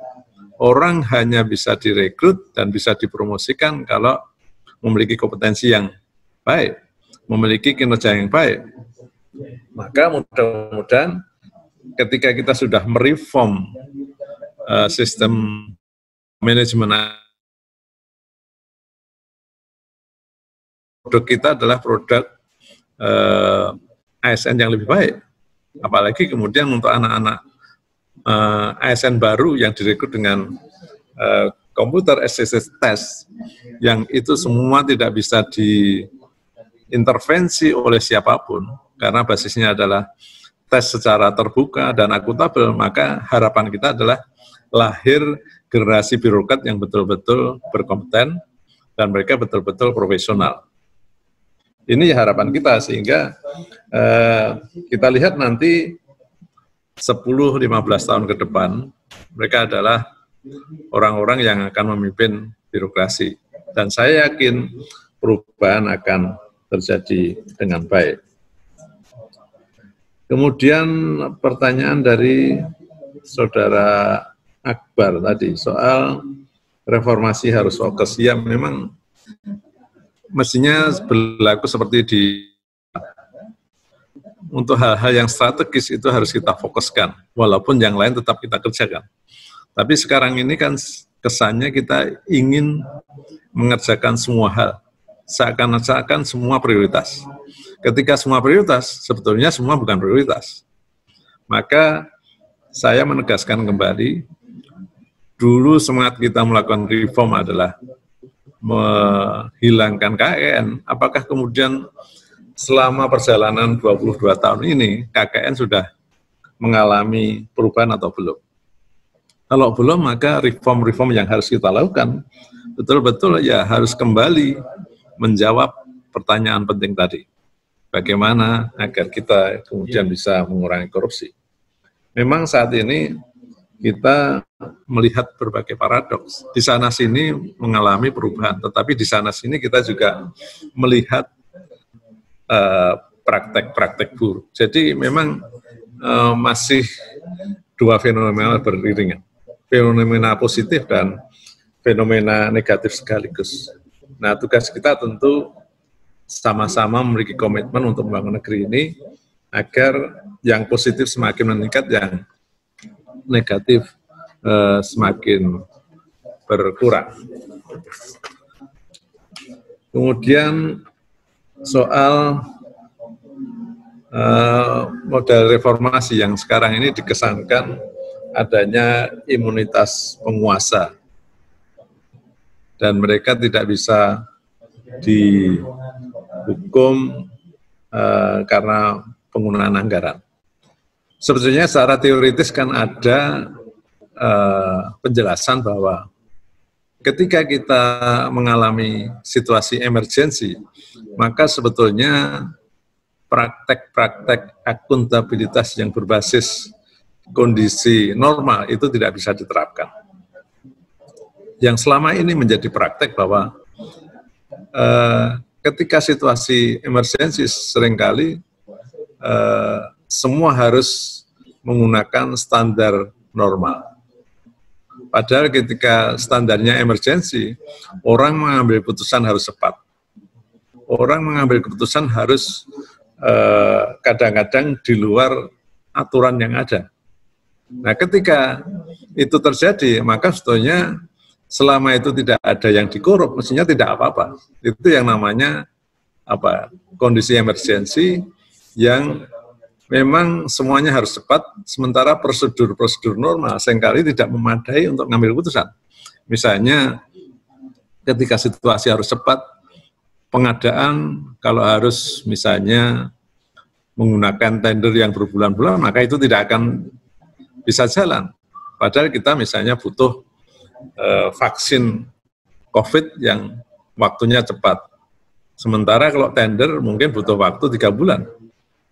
orang hanya bisa direkrut dan bisa dipromosikan kalau memiliki kompetensi yang baik, memiliki kinerja yang baik. Maka mudah-mudahan ketika kita sudah mereform sistem manajemen, produk kita adalah produk ASN yang lebih baik. Apalagi kemudian untuk anak-anak ASN baru yang direkrut dengan komputer assisted test, yang itu semua tidak bisa diintervensi oleh siapapun, karena basisnya adalah tes secara terbuka dan akuntabel, maka harapan kita adalah lahir generasi birokrat yang betul-betul berkompeten dan mereka betul-betul profesional. Ini harapan kita, sehingga kita lihat nanti 10-15 tahun ke depan, mereka adalah orang-orang yang akan memimpin birokrasi. Dan saya yakin perubahan akan terjadi dengan baik. Kemudian pertanyaan dari Saudara Akbar tadi, soal reformasi harus fokus. Ya memang mestinya berlaku seperti untuk hal-hal yang strategis itu harus kita fokuskan, walaupun yang lain tetap kita kerjakan. Tapi sekarang ini kan kesannya kita ingin mengerjakan semua hal, seakan-akan semua prioritas. Ketika semua prioritas, sebetulnya semua bukan prioritas. Maka saya menegaskan kembali, dulu semangat kita melakukan reform adalah menghilangkan KKN. Apakah kemudian selama perjalanan 22 tahun ini, KKN sudah mengalami perubahan atau belum? Kalau belum, maka reform-reform yang harus kita lakukan, betul-betul ya harus kembali menjawab pertanyaan penting tadi. Bagaimana agar kita kemudian bisa mengurangi korupsi. Memang saat ini kita melihat berbagai paradoks. Di sana-sini mengalami perubahan, tetapi di sana-sini kita juga melihat praktek-praktek buruk. Jadi memang masih dua fenomena beriringan. Fenomena positif dan fenomena negatif sekaligus. Nah, tugas kita tentu sama-sama memiliki komitmen untuk membangun negeri ini agar yang positif semakin meningkat, yang negatif semakin berkurang. Kemudian soal model reformasi yang sekarang ini dikesankan adanya imunitas penguasa dan mereka tidak bisa dihukum karena penggunaan anggaran. Sebetulnya secara teoritis kan ada penjelasan bahwa ketika kita mengalami situasi emergensi, maka sebetulnya praktek-praktek akuntabilitas yang berbasis kondisi normal itu tidak bisa diterapkan. Yang selama ini menjadi praktek bahwa ketika situasi emergensi seringkali semua harus menggunakan standar normal. Padahal ketika standarnya emergensi, orang mengambil keputusan harus cepat. Orang mengambil keputusan harus kadang-kadang di luar aturan yang ada. Nah, ketika itu terjadi, maka sebetulnya selama itu tidak ada yang dikorup, mestinya tidak apa-apa. Itu yang namanya kondisi emergensi yang memang semuanya harus cepat, sementara prosedur-prosedur normal seringkali tidak memadai untuk mengambil keputusan. Misalnya, ketika situasi harus cepat, pengadaan kalau harus misalnya menggunakan tender yang berbulan-bulan, maka itu tidak akan bisa jalan. Padahal kita misalnya butuh vaksin COVID yang waktunya cepat. Sementara kalau tender mungkin butuh waktu 3 bulan.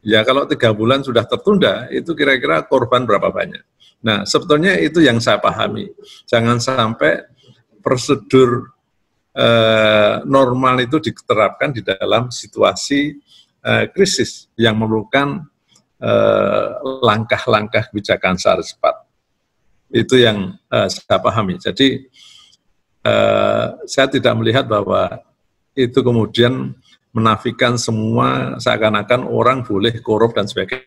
Ya kalau 3 bulan sudah tertunda, itu kira-kira korban berapa banyak. Nah, sebetulnya itu yang saya pahami. Jangan sampai prosedur normal itu diterapkan di dalam situasi krisis yang memerlukan langkah-langkah kebijakan secara cepat. Itu yang saya pahami. Jadi saya tidak melihat bahwa itu kemudian menafikan semua seakan-akan orang boleh korup dan sebagainya.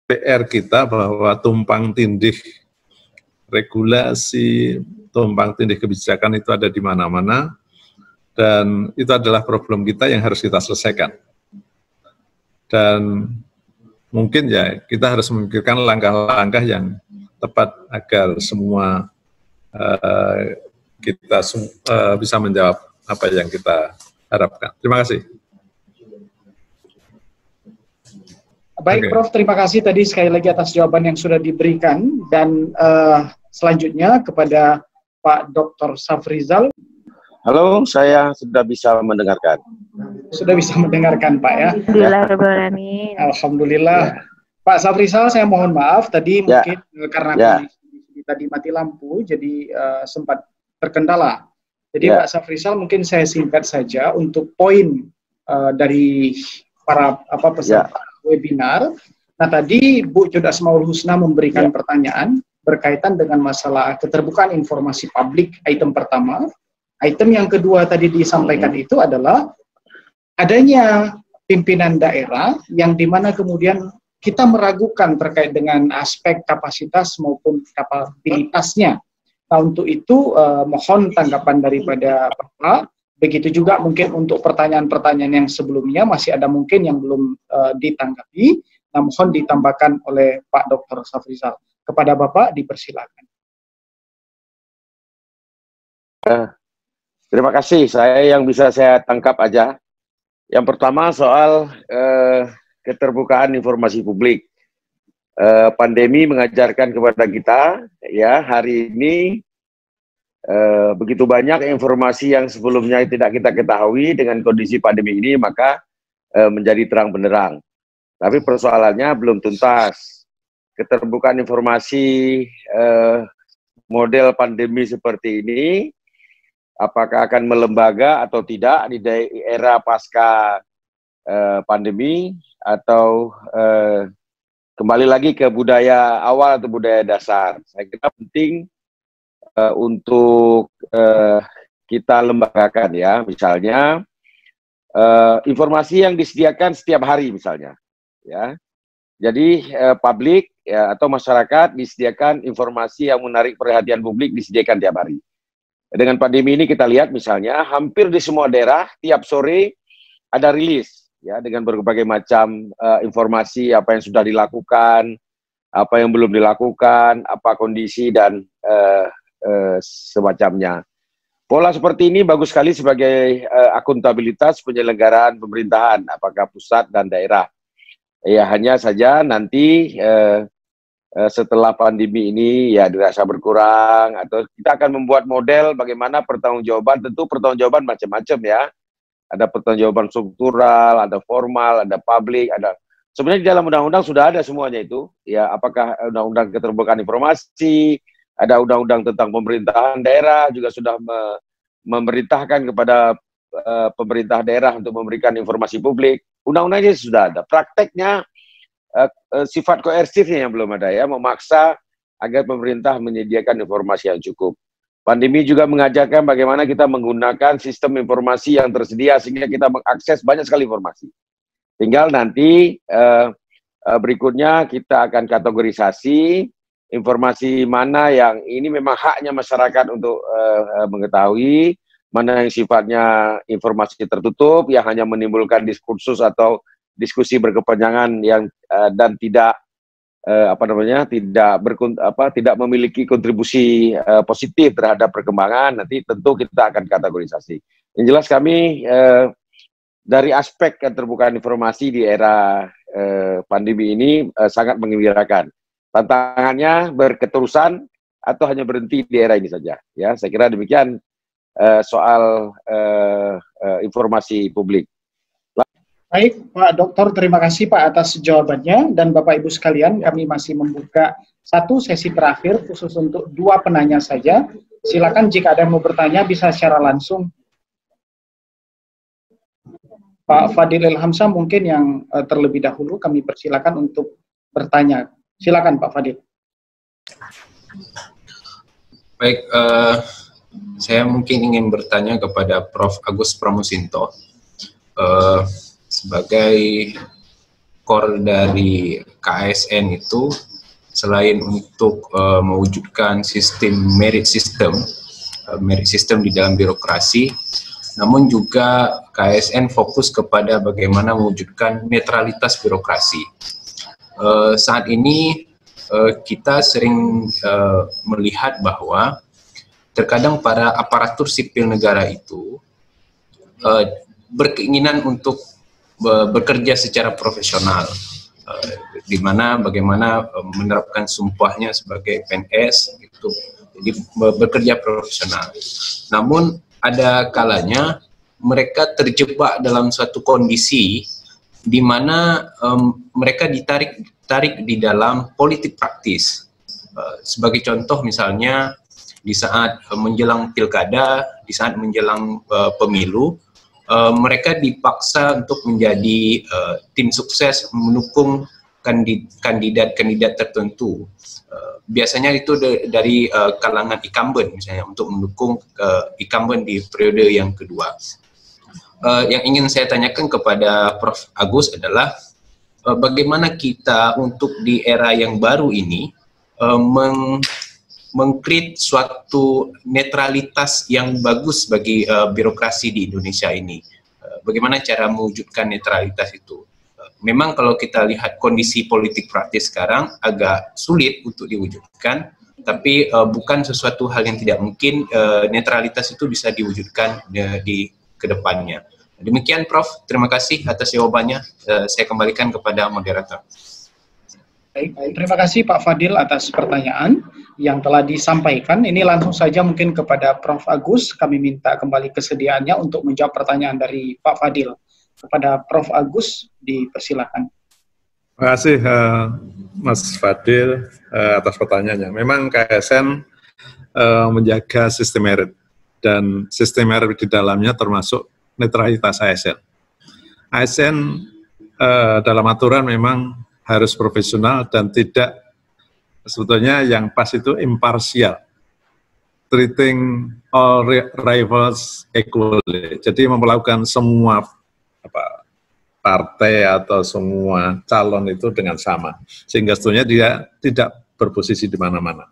PR kita bahwa tumpang tindih regulasi, tumpang tindih kebijakan itu ada di mana-mana, dan itu adalah problem kita yang harus kita selesaikan. Dan mungkin ya kita harus memikirkan langkah-langkah yang tepat agar semua kita bisa menjawab apa yang kita harapkan. Terima kasih. Baik, Prof, terima kasih tadi sekali lagi atas jawaban yang sudah diberikan, dan selanjutnya kepada Pak Dr. Safrizal. Halo, saya sudah bisa mendengarkan. Sudah bisa mendengarkan, Pak, ya? Alhamdulillah. Alhamdulillah. Pak Safrizal, saya mohon maaf tadi mungkin karena kondisi tadi mati lampu, jadi sempat terkendala. Jadi Pak Safrizal, mungkin saya singkat saja untuk poin dari para peserta webinar. Nah, tadi Bu Jod Asmaul Husna memberikan pertanyaan berkaitan dengan masalah keterbukaan informasi publik, item pertama. Item yang kedua tadi disampaikan itu adalah adanya pimpinan daerah yang dimana kemudian kita meragukan terkait dengan aspek kapasitas maupun kapabilitasnya. Nah, untuk itu mohon tanggapan daripada Bapak. Begitu juga mungkin untuk pertanyaan-pertanyaan yang sebelumnya masih ada mungkin yang belum ditanggapi. Nah, mohon ditambahkan oleh Pak Dr. Safrizal. Kepada Bapak dipersilakan. Terima kasih. Yang bisa saya tangkap aja. Yang pertama soal keterbukaan informasi publik. Pandemi mengajarkan kepada kita, ya, hari ini begitu banyak informasi yang sebelumnya tidak kita ketahui. Dengan kondisi pandemi ini maka menjadi terang benderang. Tapi persoalannya belum tuntas. Keterbukaan informasi model pandemi seperti ini, apakah akan melembaga atau tidak di era pasca pandemi, atau kembali lagi ke budaya awal atau budaya dasar. Saya kira penting untuk kita lembagakan, ya, misalnya informasi yang disediakan setiap hari misalnya, ya. Jadi publik, ya, atau masyarakat disediakan informasi yang menarik perhatian publik disediakan tiap hari. Dengan pandemi ini kita lihat misalnya hampir di semua daerah tiap sore ada rilis, ya, dengan berbagai macam informasi apa yang sudah dilakukan, apa yang belum dilakukan, apa kondisi dan semacamnya. Pola seperti ini bagus sekali sebagai akuntabilitas penyelenggaraan pemerintahan, apakah pusat dan daerah. Ya, hanya saja nanti setelah pandemi ini ya dirasa berkurang, atau kita akan membuat model bagaimana pertanggungjawaban. Tentu pertanggungjawaban macam-macam, ya. Ada pertanggungjawaban struktural, ada formal, ada publik, ada. Sebenarnya di dalam undang-undang sudah ada semuanya itu. Ya, apakah undang-undang keterbukaan informasi, ada undang-undang tentang pemerintahan daerah juga sudah memerintahkan kepada pemerintah daerah untuk memberikan informasi publik. Undang-undangnya sudah ada. Prakteknya sifat koersifnya yang belum ada, ya, memaksa agar pemerintah menyediakan informasi yang cukup. Pandemi juga mengajarkan bagaimana kita menggunakan sistem informasi yang tersedia sehingga kita mengakses banyak sekali informasi. Tinggal nanti berikutnya kita akan kategorisasi informasi mana yang ini memang haknya masyarakat untuk mengetahui, mana yang sifatnya informasi tertutup yang hanya menimbulkan diskursus atau diskusi berkepanjangan yang dan tidak tidak memiliki kontribusi positif terhadap perkembangan. Nanti tentu kita akan kategorisasi. Yang jelas kami dari aspek keterbukaan informasi di era pandemi ini sangat menggembirakan. Tantangannya berketerusan atau hanya berhenti di era ini saja. Ya, saya kira demikian soal informasi publik. Baik, Pak Dokter, terima kasih Pak atas jawabannya. Dan Bapak Ibu sekalian, kami masih membuka satu sesi terakhir khusus untuk 2 penanya saja. Silakan jika ada yang mau bertanya bisa secara langsung. Pak Fadil Ilhamsah mungkin yang terlebih dahulu kami persilakan untuk bertanya. Silakan Pak Fadil. Baik, saya mungkin ingin bertanya kepada Prof. Agus Pramusinto. Sebagai core dari KASN itu, selain untuk mewujudkan sistem merit system di dalam birokrasi, namun juga KASN fokus kepada bagaimana mewujudkan netralitas birokrasi. Saat ini kita sering melihat bahwa terkadang para aparatur sipil negara itu berkeinginan untuk bekerja secara profesional, di mana bagaimana menerapkan sumpahnya sebagai PNS gitu, jadi bekerja profesional. Namun ada kalanya mereka terjebak dalam suatu kondisi di mana mereka ditarik di dalam politik praktis. Sebagai contoh misalnya di saat menjelang pilkada, di saat menjelang pemilu, mereka dipaksa untuk menjadi tim sukses mendukung kandidat-kandidat tertentu. Biasanya itu dari kalangan incumbent misalnya, untuk mendukung incumbent di periode yang kedua. Yang ingin saya tanyakan kepada Prof. Agus adalah bagaimana kita untuk di era yang baru ini meng-create suatu netralitas yang bagus bagi birokrasi di Indonesia ini. Bagaimana cara mewujudkan netralitas itu? Memang kalau kita lihat kondisi politik praktis sekarang agak sulit untuk diwujudkan, tapi bukan sesuatu hal yang tidak mungkin. Netralitas itu bisa diwujudkan di kedepannya. Demikian Prof, terima kasih atas jawabannya. Saya kembalikan kepada moderator. Baik, terima kasih Pak Fadil atas pertanyaan yang telah disampaikan. Ini langsung saja mungkin kepada Prof. Agus, kami minta kembali kesediaannya untuk menjawab pertanyaan dari Pak Fadil. Kepada Prof. Agus, dipersilakan. Terima kasih Mas Fadil atas pertanyaannya. Memang KSN menjaga sistem merit, dan sistem merit di dalamnya termasuk netralitas ASN. ASN dalam aturan memang harus profesional dan tidak, sebetulnya yang pas itu imparsial, treating all rivals equally. Jadi memperlakukan semua partai atau semua calon itu dengan sama, sehingga sebetulnya dia tidak berposisi di mana-mana.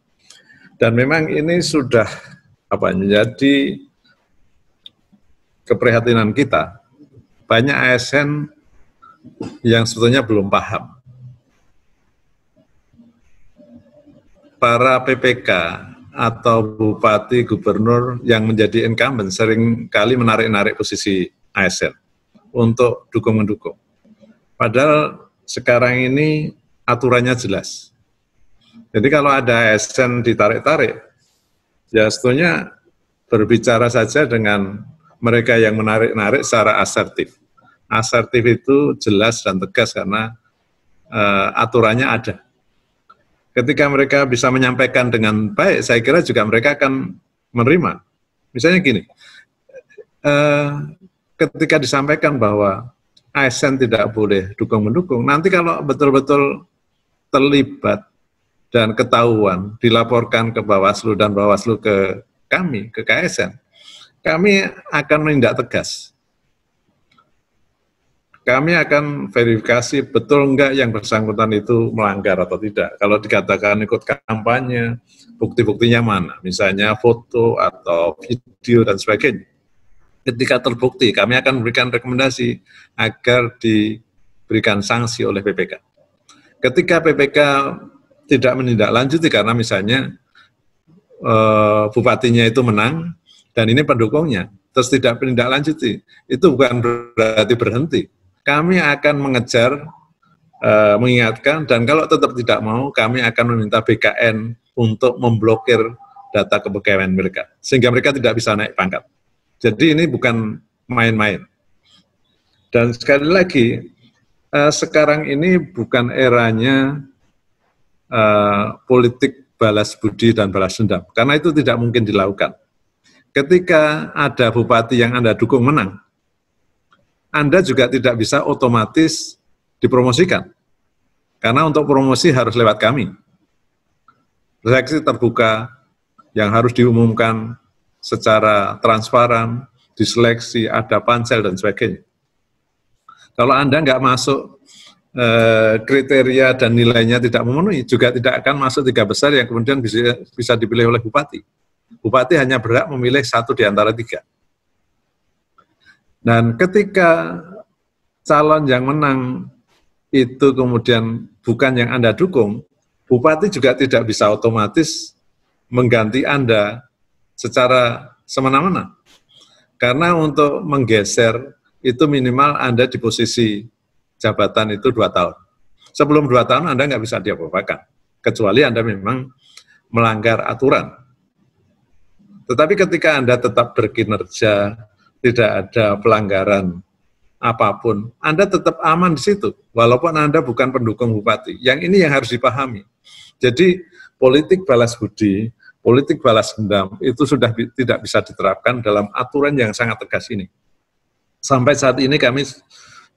Dan memang ini sudah menjadi keprihatinan kita. Banyak ASN yang sebetulnya belum paham. Para PPK atau bupati, gubernur yang menjadi incumbent sering kali menarik-narik posisi ASN untuk dukung-mendukung. Padahal sekarang ini aturannya jelas. Jadi kalau ada ASN ditarik-tarik, ya sebetulnya berbicara saja dengan mereka yang menarik-narik secara asertif. Asertif itu jelas dan tegas karena aturannya ada. Ketika mereka bisa menyampaikan dengan baik, saya kira juga mereka akan menerima. Misalnya gini, ketika disampaikan bahwa ASN tidak boleh dukung-mendukung, nanti kalau betul-betul terlibat dan ketahuan, dilaporkan ke Bawaslu dan Bawaslu ke kami, ke KSN, kami akan menindak tegas. Kami akan verifikasi betul enggak yang bersangkutan itu melanggar atau tidak. Kalau dikatakan ikut kampanye, bukti-buktinya mana? Misalnya foto atau video dan sebagainya. Ketika terbukti, kami akan memberikan rekomendasi agar diberikan sanksi oleh PPK. Ketika PPK tidak menindaklanjuti karena misalnya bupatinya itu menang dan ini pendukungnya, terus tidak menindaklanjuti, itu bukan berarti berhenti. Kami akan mengejar, mengingatkan, dan kalau tetap tidak mau, kami akan meminta BKN untuk memblokir data kepegawaian mereka, sehingga mereka tidak bisa naik pangkat. Jadi ini bukan main-main. Dan sekali lagi, sekarang ini bukan eranya politik balas budi dan balas dendam, karena itu tidak mungkin dilakukan. Ketika ada bupati yang Anda dukung menang, Anda juga tidak bisa otomatis dipromosikan, karena untuk promosi harus lewat kami. Seleksi terbuka yang harus diumumkan secara transparan, diseleksi, ada pansel dan sebagainya. Kalau Anda nggak masuk kriteria dan nilainya tidak memenuhi, juga tidak akan masuk 3 besar yang kemudian bisa dipilih oleh bupati. Bupati hanya berhak memilih 1 di antara 3. Dan ketika calon yang menang itu kemudian bukan yang Anda dukung, bupati juga tidak bisa otomatis mengganti Anda secara semena-mena. Karena untuk menggeser itu minimal Anda di posisi jabatan itu 2 tahun. Sebelum 2 tahun Anda nggak bisa diapa-apakan, kecuali Anda memang melanggar aturan. Tetapi ketika Anda tetap berkinerja, tidak ada pelanggaran apapun, Anda tetap aman di situ, walaupun Anda bukan pendukung bupati. Yang ini yang harus dipahami. Jadi politik balas budi politik balas dendam itu sudah tidak bisa diterapkan dalam aturan yang sangat tegas ini. Sampai saat ini kami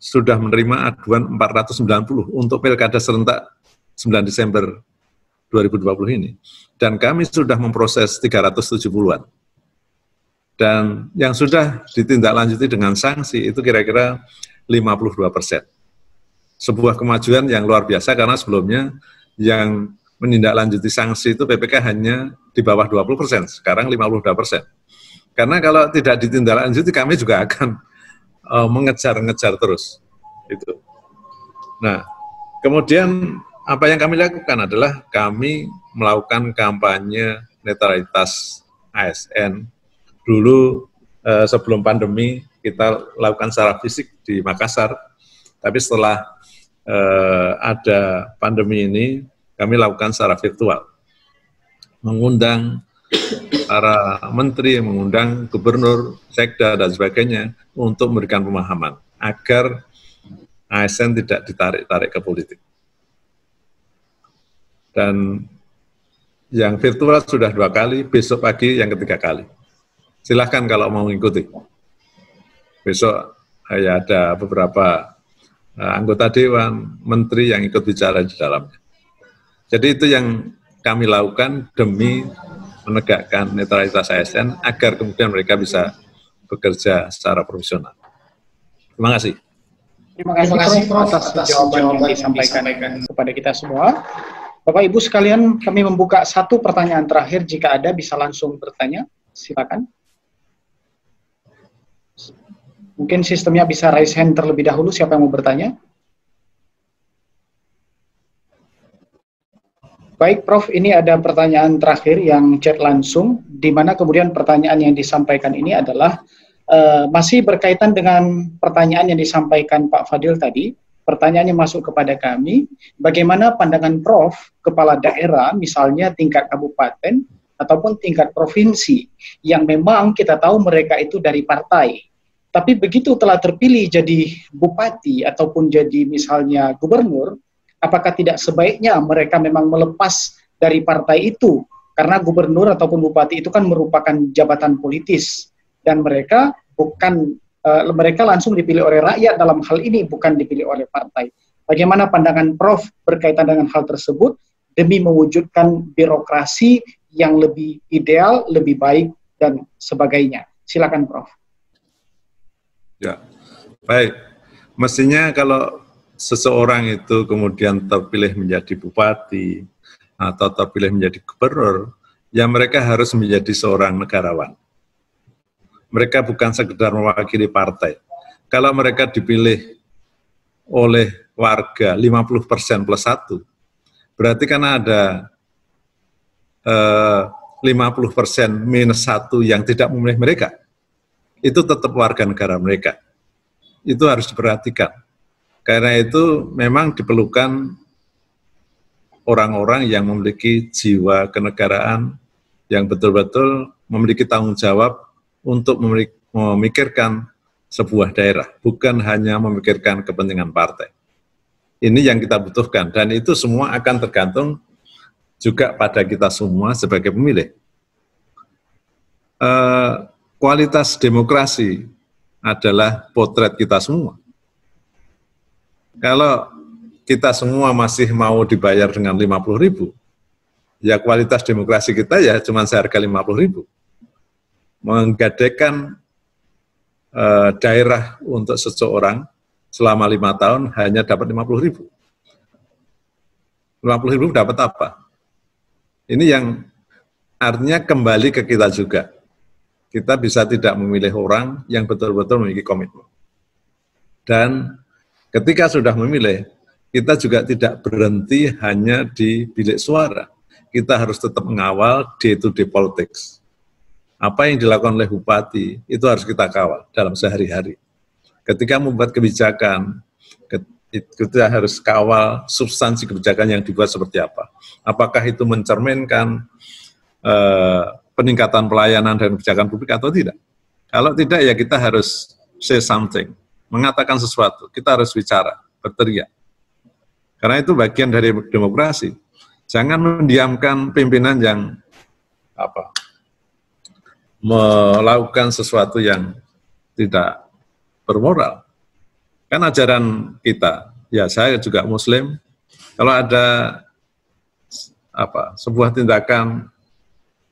sudah menerima aduan 490 untuk pilkada serentak 9 Desember 2020 ini. Dan kami sudah memproses 370-an. Dan yang sudah ditindaklanjuti dengan sanksi itu kira-kira 52%. Sebuah kemajuan yang luar biasa karena sebelumnya yang menindaklanjuti sanksi itu PPK hanya di bawah 20%, sekarang 52%. Karena kalau tidak ditindaklanjuti kami juga akan mengejar-ngejar terus. Itu. Nah, kemudian apa yang kami lakukan adalah kami melakukan kampanye netralitas ASN. Dulu sebelum pandemi kita lakukan secara fisik di Makassar, tapi setelah ada pandemi ini kami lakukan secara virtual, mengundang para menteri, mengundang gubernur, sekda, dan sebagainya untuk memberikan pemahaman agar ASN tidak ditarik-tarik ke politik. Dan yang virtual sudah 2 kali, besok pagi yang ketiga kali. Silahkan kalau mau mengikuti. Besok ya ada beberapa anggota dewan, menteri yang ikut bicara di dalamnya. Jadi itu yang kami lakukan demi menegakkan netralitas ASN agar kemudian mereka bisa bekerja secara profesional. Terima kasih. Terima kasih Prof atas jawaban yang disampaikan kepada kita semua. Bapak Ibu sekalian, kami membuka satu pertanyaan terakhir. Jika ada bisa langsung bertanya, silakan. Mungkin sistemnya bisa raise hand terlebih dahulu, siapa yang mau bertanya? Baik Prof, ini ada pertanyaan terakhir yang chat langsung, di mana kemudian pertanyaan yang disampaikan ini adalah masih berkaitan dengan pertanyaan yang disampaikan Pak Fadil tadi. Pertanyaannya masuk kepada kami, bagaimana pandangan Prof, kepala daerah, misalnya tingkat kabupaten ataupun tingkat provinsi, yang memang kita tahu mereka itu dari partai. Tapi begitu telah terpilih jadi bupati ataupun jadi misalnya gubernur, apakah tidak sebaiknya mereka memang melepas dari partai itu? Karena gubernur ataupun bupati itu kan merupakan jabatan politis. Dan mereka bukan, mereka langsung dipilih oleh rakyat dalam hal ini, bukan dipilih oleh partai. Bagaimana pandangan Prof berkaitan dengan hal tersebut demi mewujudkan birokrasi yang lebih ideal, lebih baik, dan sebagainya? Silakan Prof. Ya, baik. Mestinya kalau seseorang itu kemudian terpilih menjadi bupati atau terpilih menjadi gubernur, ya mereka harus menjadi seorang negarawan. Mereka bukan sekedar mewakili partai. Kalau mereka dipilih oleh warga 50% plus 1, berarti kan ada 50% minus 1 yang tidak memilih mereka. Itu tetap warga negara mereka. Itu harus diperhatikan. Karena itu memang diperlukan orang-orang yang memiliki jiwa kenegaraan, yang betul-betul memiliki tanggung jawab untuk memikirkan sebuah daerah, bukan hanya memikirkan kepentingan partai. Ini yang kita butuhkan, dan itu semua akan tergantung juga pada kita semua sebagai pemilih. Kualitas demokrasi adalah potret kita semua. Kalau kita semua masih mau dibayar dengan 50.000, ya kualitas demokrasi kita ya cuma seharga 50.000. Menggadaikan daerah untuk seseorang selama 5 tahun hanya dapat 50.000. 50.000 dapat apa? Ini yang artinya kembali ke kita juga. Kita bisa tidak memilih orang yang betul-betul memiliki komitmen. Dan ketika sudah memilih, kita juga tidak berhenti hanya di bilik suara. Kita harus tetap mengawal day-to-day politics. Apa yang dilakukan oleh bupati, itu harus kita kawal dalam sehari-hari. Ketika membuat kebijakan, kita harus kawal substansi kebijakan yang dibuat seperti apa. Apakah itu mencerminkan peningkatan pelayanan dan kebijakan publik atau tidak. Kalau tidak, ya kita harus say something, mengatakan sesuatu, kita harus bicara, berteriak. Karena itu bagian dari demokrasi. Jangan mendiamkan pimpinan yang melakukan sesuatu yang tidak bermoral. Kan ajaran kita, ya saya juga Muslim, kalau ada sebuah tindakan,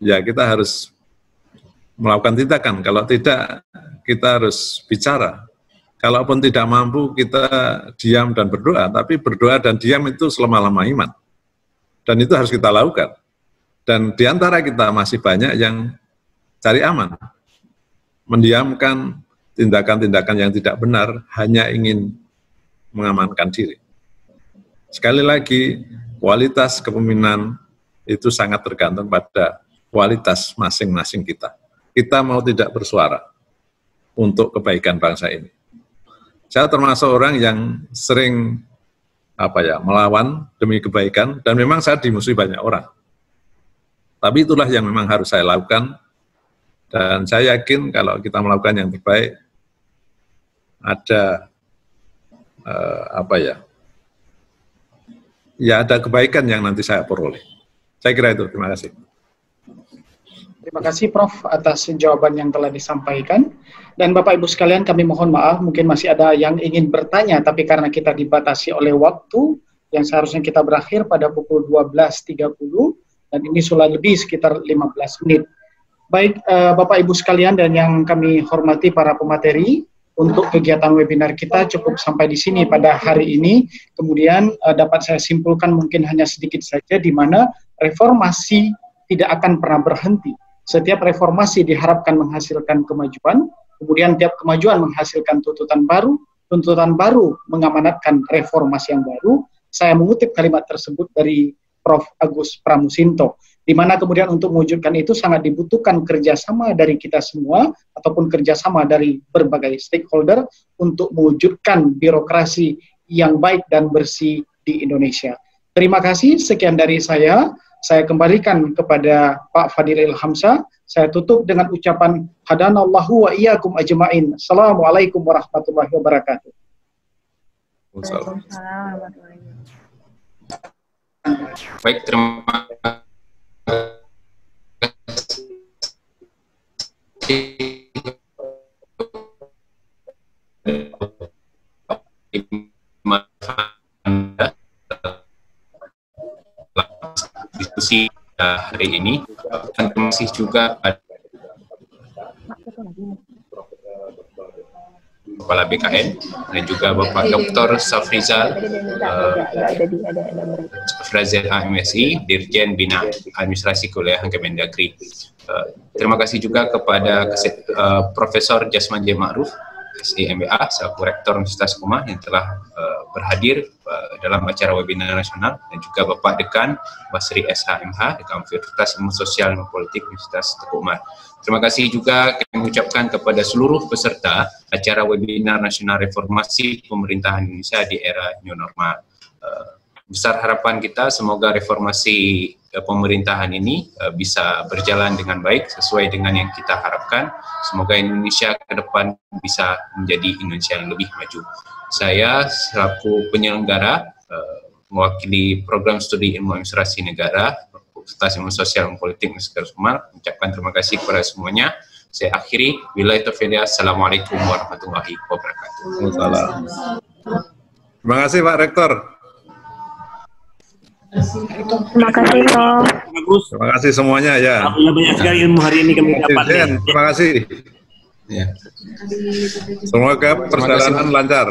ya kita harus melakukan tindakan. Kalau tidak, kita harus bicara. Kalaupun tidak mampu, kita diam dan berdoa. Tapi berdoa dan diam itu selama-lama iman. Dan itu harus kita lakukan. Dan di antara kita masih banyak yang cari aman, mendiamkan tindakan-tindakan yang tidak benar, hanya ingin mengamankan diri. Sekali lagi, kualitas kepemimpinan itu sangat tergantung pada kualitas masing-masing kita. Kita mau tidak bersuara untuk kebaikan bangsa ini. Saya termasuk orang yang sering melawan demi kebaikan, dan memang saya dimusuhi banyak orang. Tapi itulah yang memang harus saya lakukan. Dan saya yakin kalau kita melakukan yang terbaik, ada ada kebaikan yang nanti saya peroleh. Saya kira itu. Terima kasih. Terima kasih Prof atas jawaban yang telah disampaikan. Dan Bapak Ibu sekalian, kami mohon maaf, mungkin masih ada yang ingin bertanya, tapi karena kita dibatasi oleh waktu yang seharusnya kita berakhir pada pukul 12.30, dan ini sudah lebih sekitar 15 menit. Baik Bapak Ibu sekalian dan yang kami hormati para pemateri, untuk kegiatan webinar kita cukup sampai di sini pada hari ini. Kemudian dapat saya simpulkan mungkin hanya sedikit saja, di mana reformasi tidak akan pernah berhenti. Setiap reformasi diharapkan menghasilkan kemajuan, kemudian tiap kemajuan menghasilkan tuntutan baru mengamanatkan reformasi yang baru. Saya mengutip kalimat tersebut dari Prof. Agus Pramusinto, di mana kemudian untuk mewujudkan itu sangat dibutuhkan kerjasama dari kita semua, ataupun kerjasama dari berbagai stakeholder untuk mewujudkan birokrasi yang baik dan bersih di Indonesia. Terima kasih, sekian dari saya kembalikan kepada Pak Fadil Ilhamsyah. Saya tutup dengan ucapan hadanallahu wa iyyakum ajmain. Assalamualaikum warahmatullahi wabarakatuh. Baik, terima diskusi hari ini. Terima kasih juga Kepala BKN dan juga Bapak Dr. Safrizal HMSI, Dirjen Bina Administrasi Kuliah Kemendagri. Terima kasih juga kepada Profesor Jasman J. Ma'ruf, SIMBA, selaku Rektor Universitas Umar yang telah berhadir dalam acara webinar nasional, dan juga Bapak Dekan Basri SHMH, Dekan Fakultas Ilmu Sosial dan Politik Universitas Teguh Umar. Terima kasih juga kami ucapkan kepada seluruh peserta acara webinar nasional reformasi pemerintahan Indonesia di era new normal. Besar harapan kita semoga reformasi pemerintahan ini bisa berjalan dengan baik sesuai dengan yang kita harapkan. Semoga Indonesia ke depan bisa menjadi Indonesia yang lebih maju. Saya selaku penyelenggara mewakili program studi ilmu administrasi negara Fakultas Ilmu Sosial dan Politik Universitas Umar, mengucapkan terima kasih kepada semuanya. Saya akhiri, billahi taufiq. Assalamualaikum warahmatullahi wabarakatuh. Terima kasih Pak Rektor. Terima kasih Prof. Bagus. Terima kasih semuanya ya. Banyak sekali ilmu hari ini kami dapat. Terima kasih. Ya. Semoga perjalanan lancar.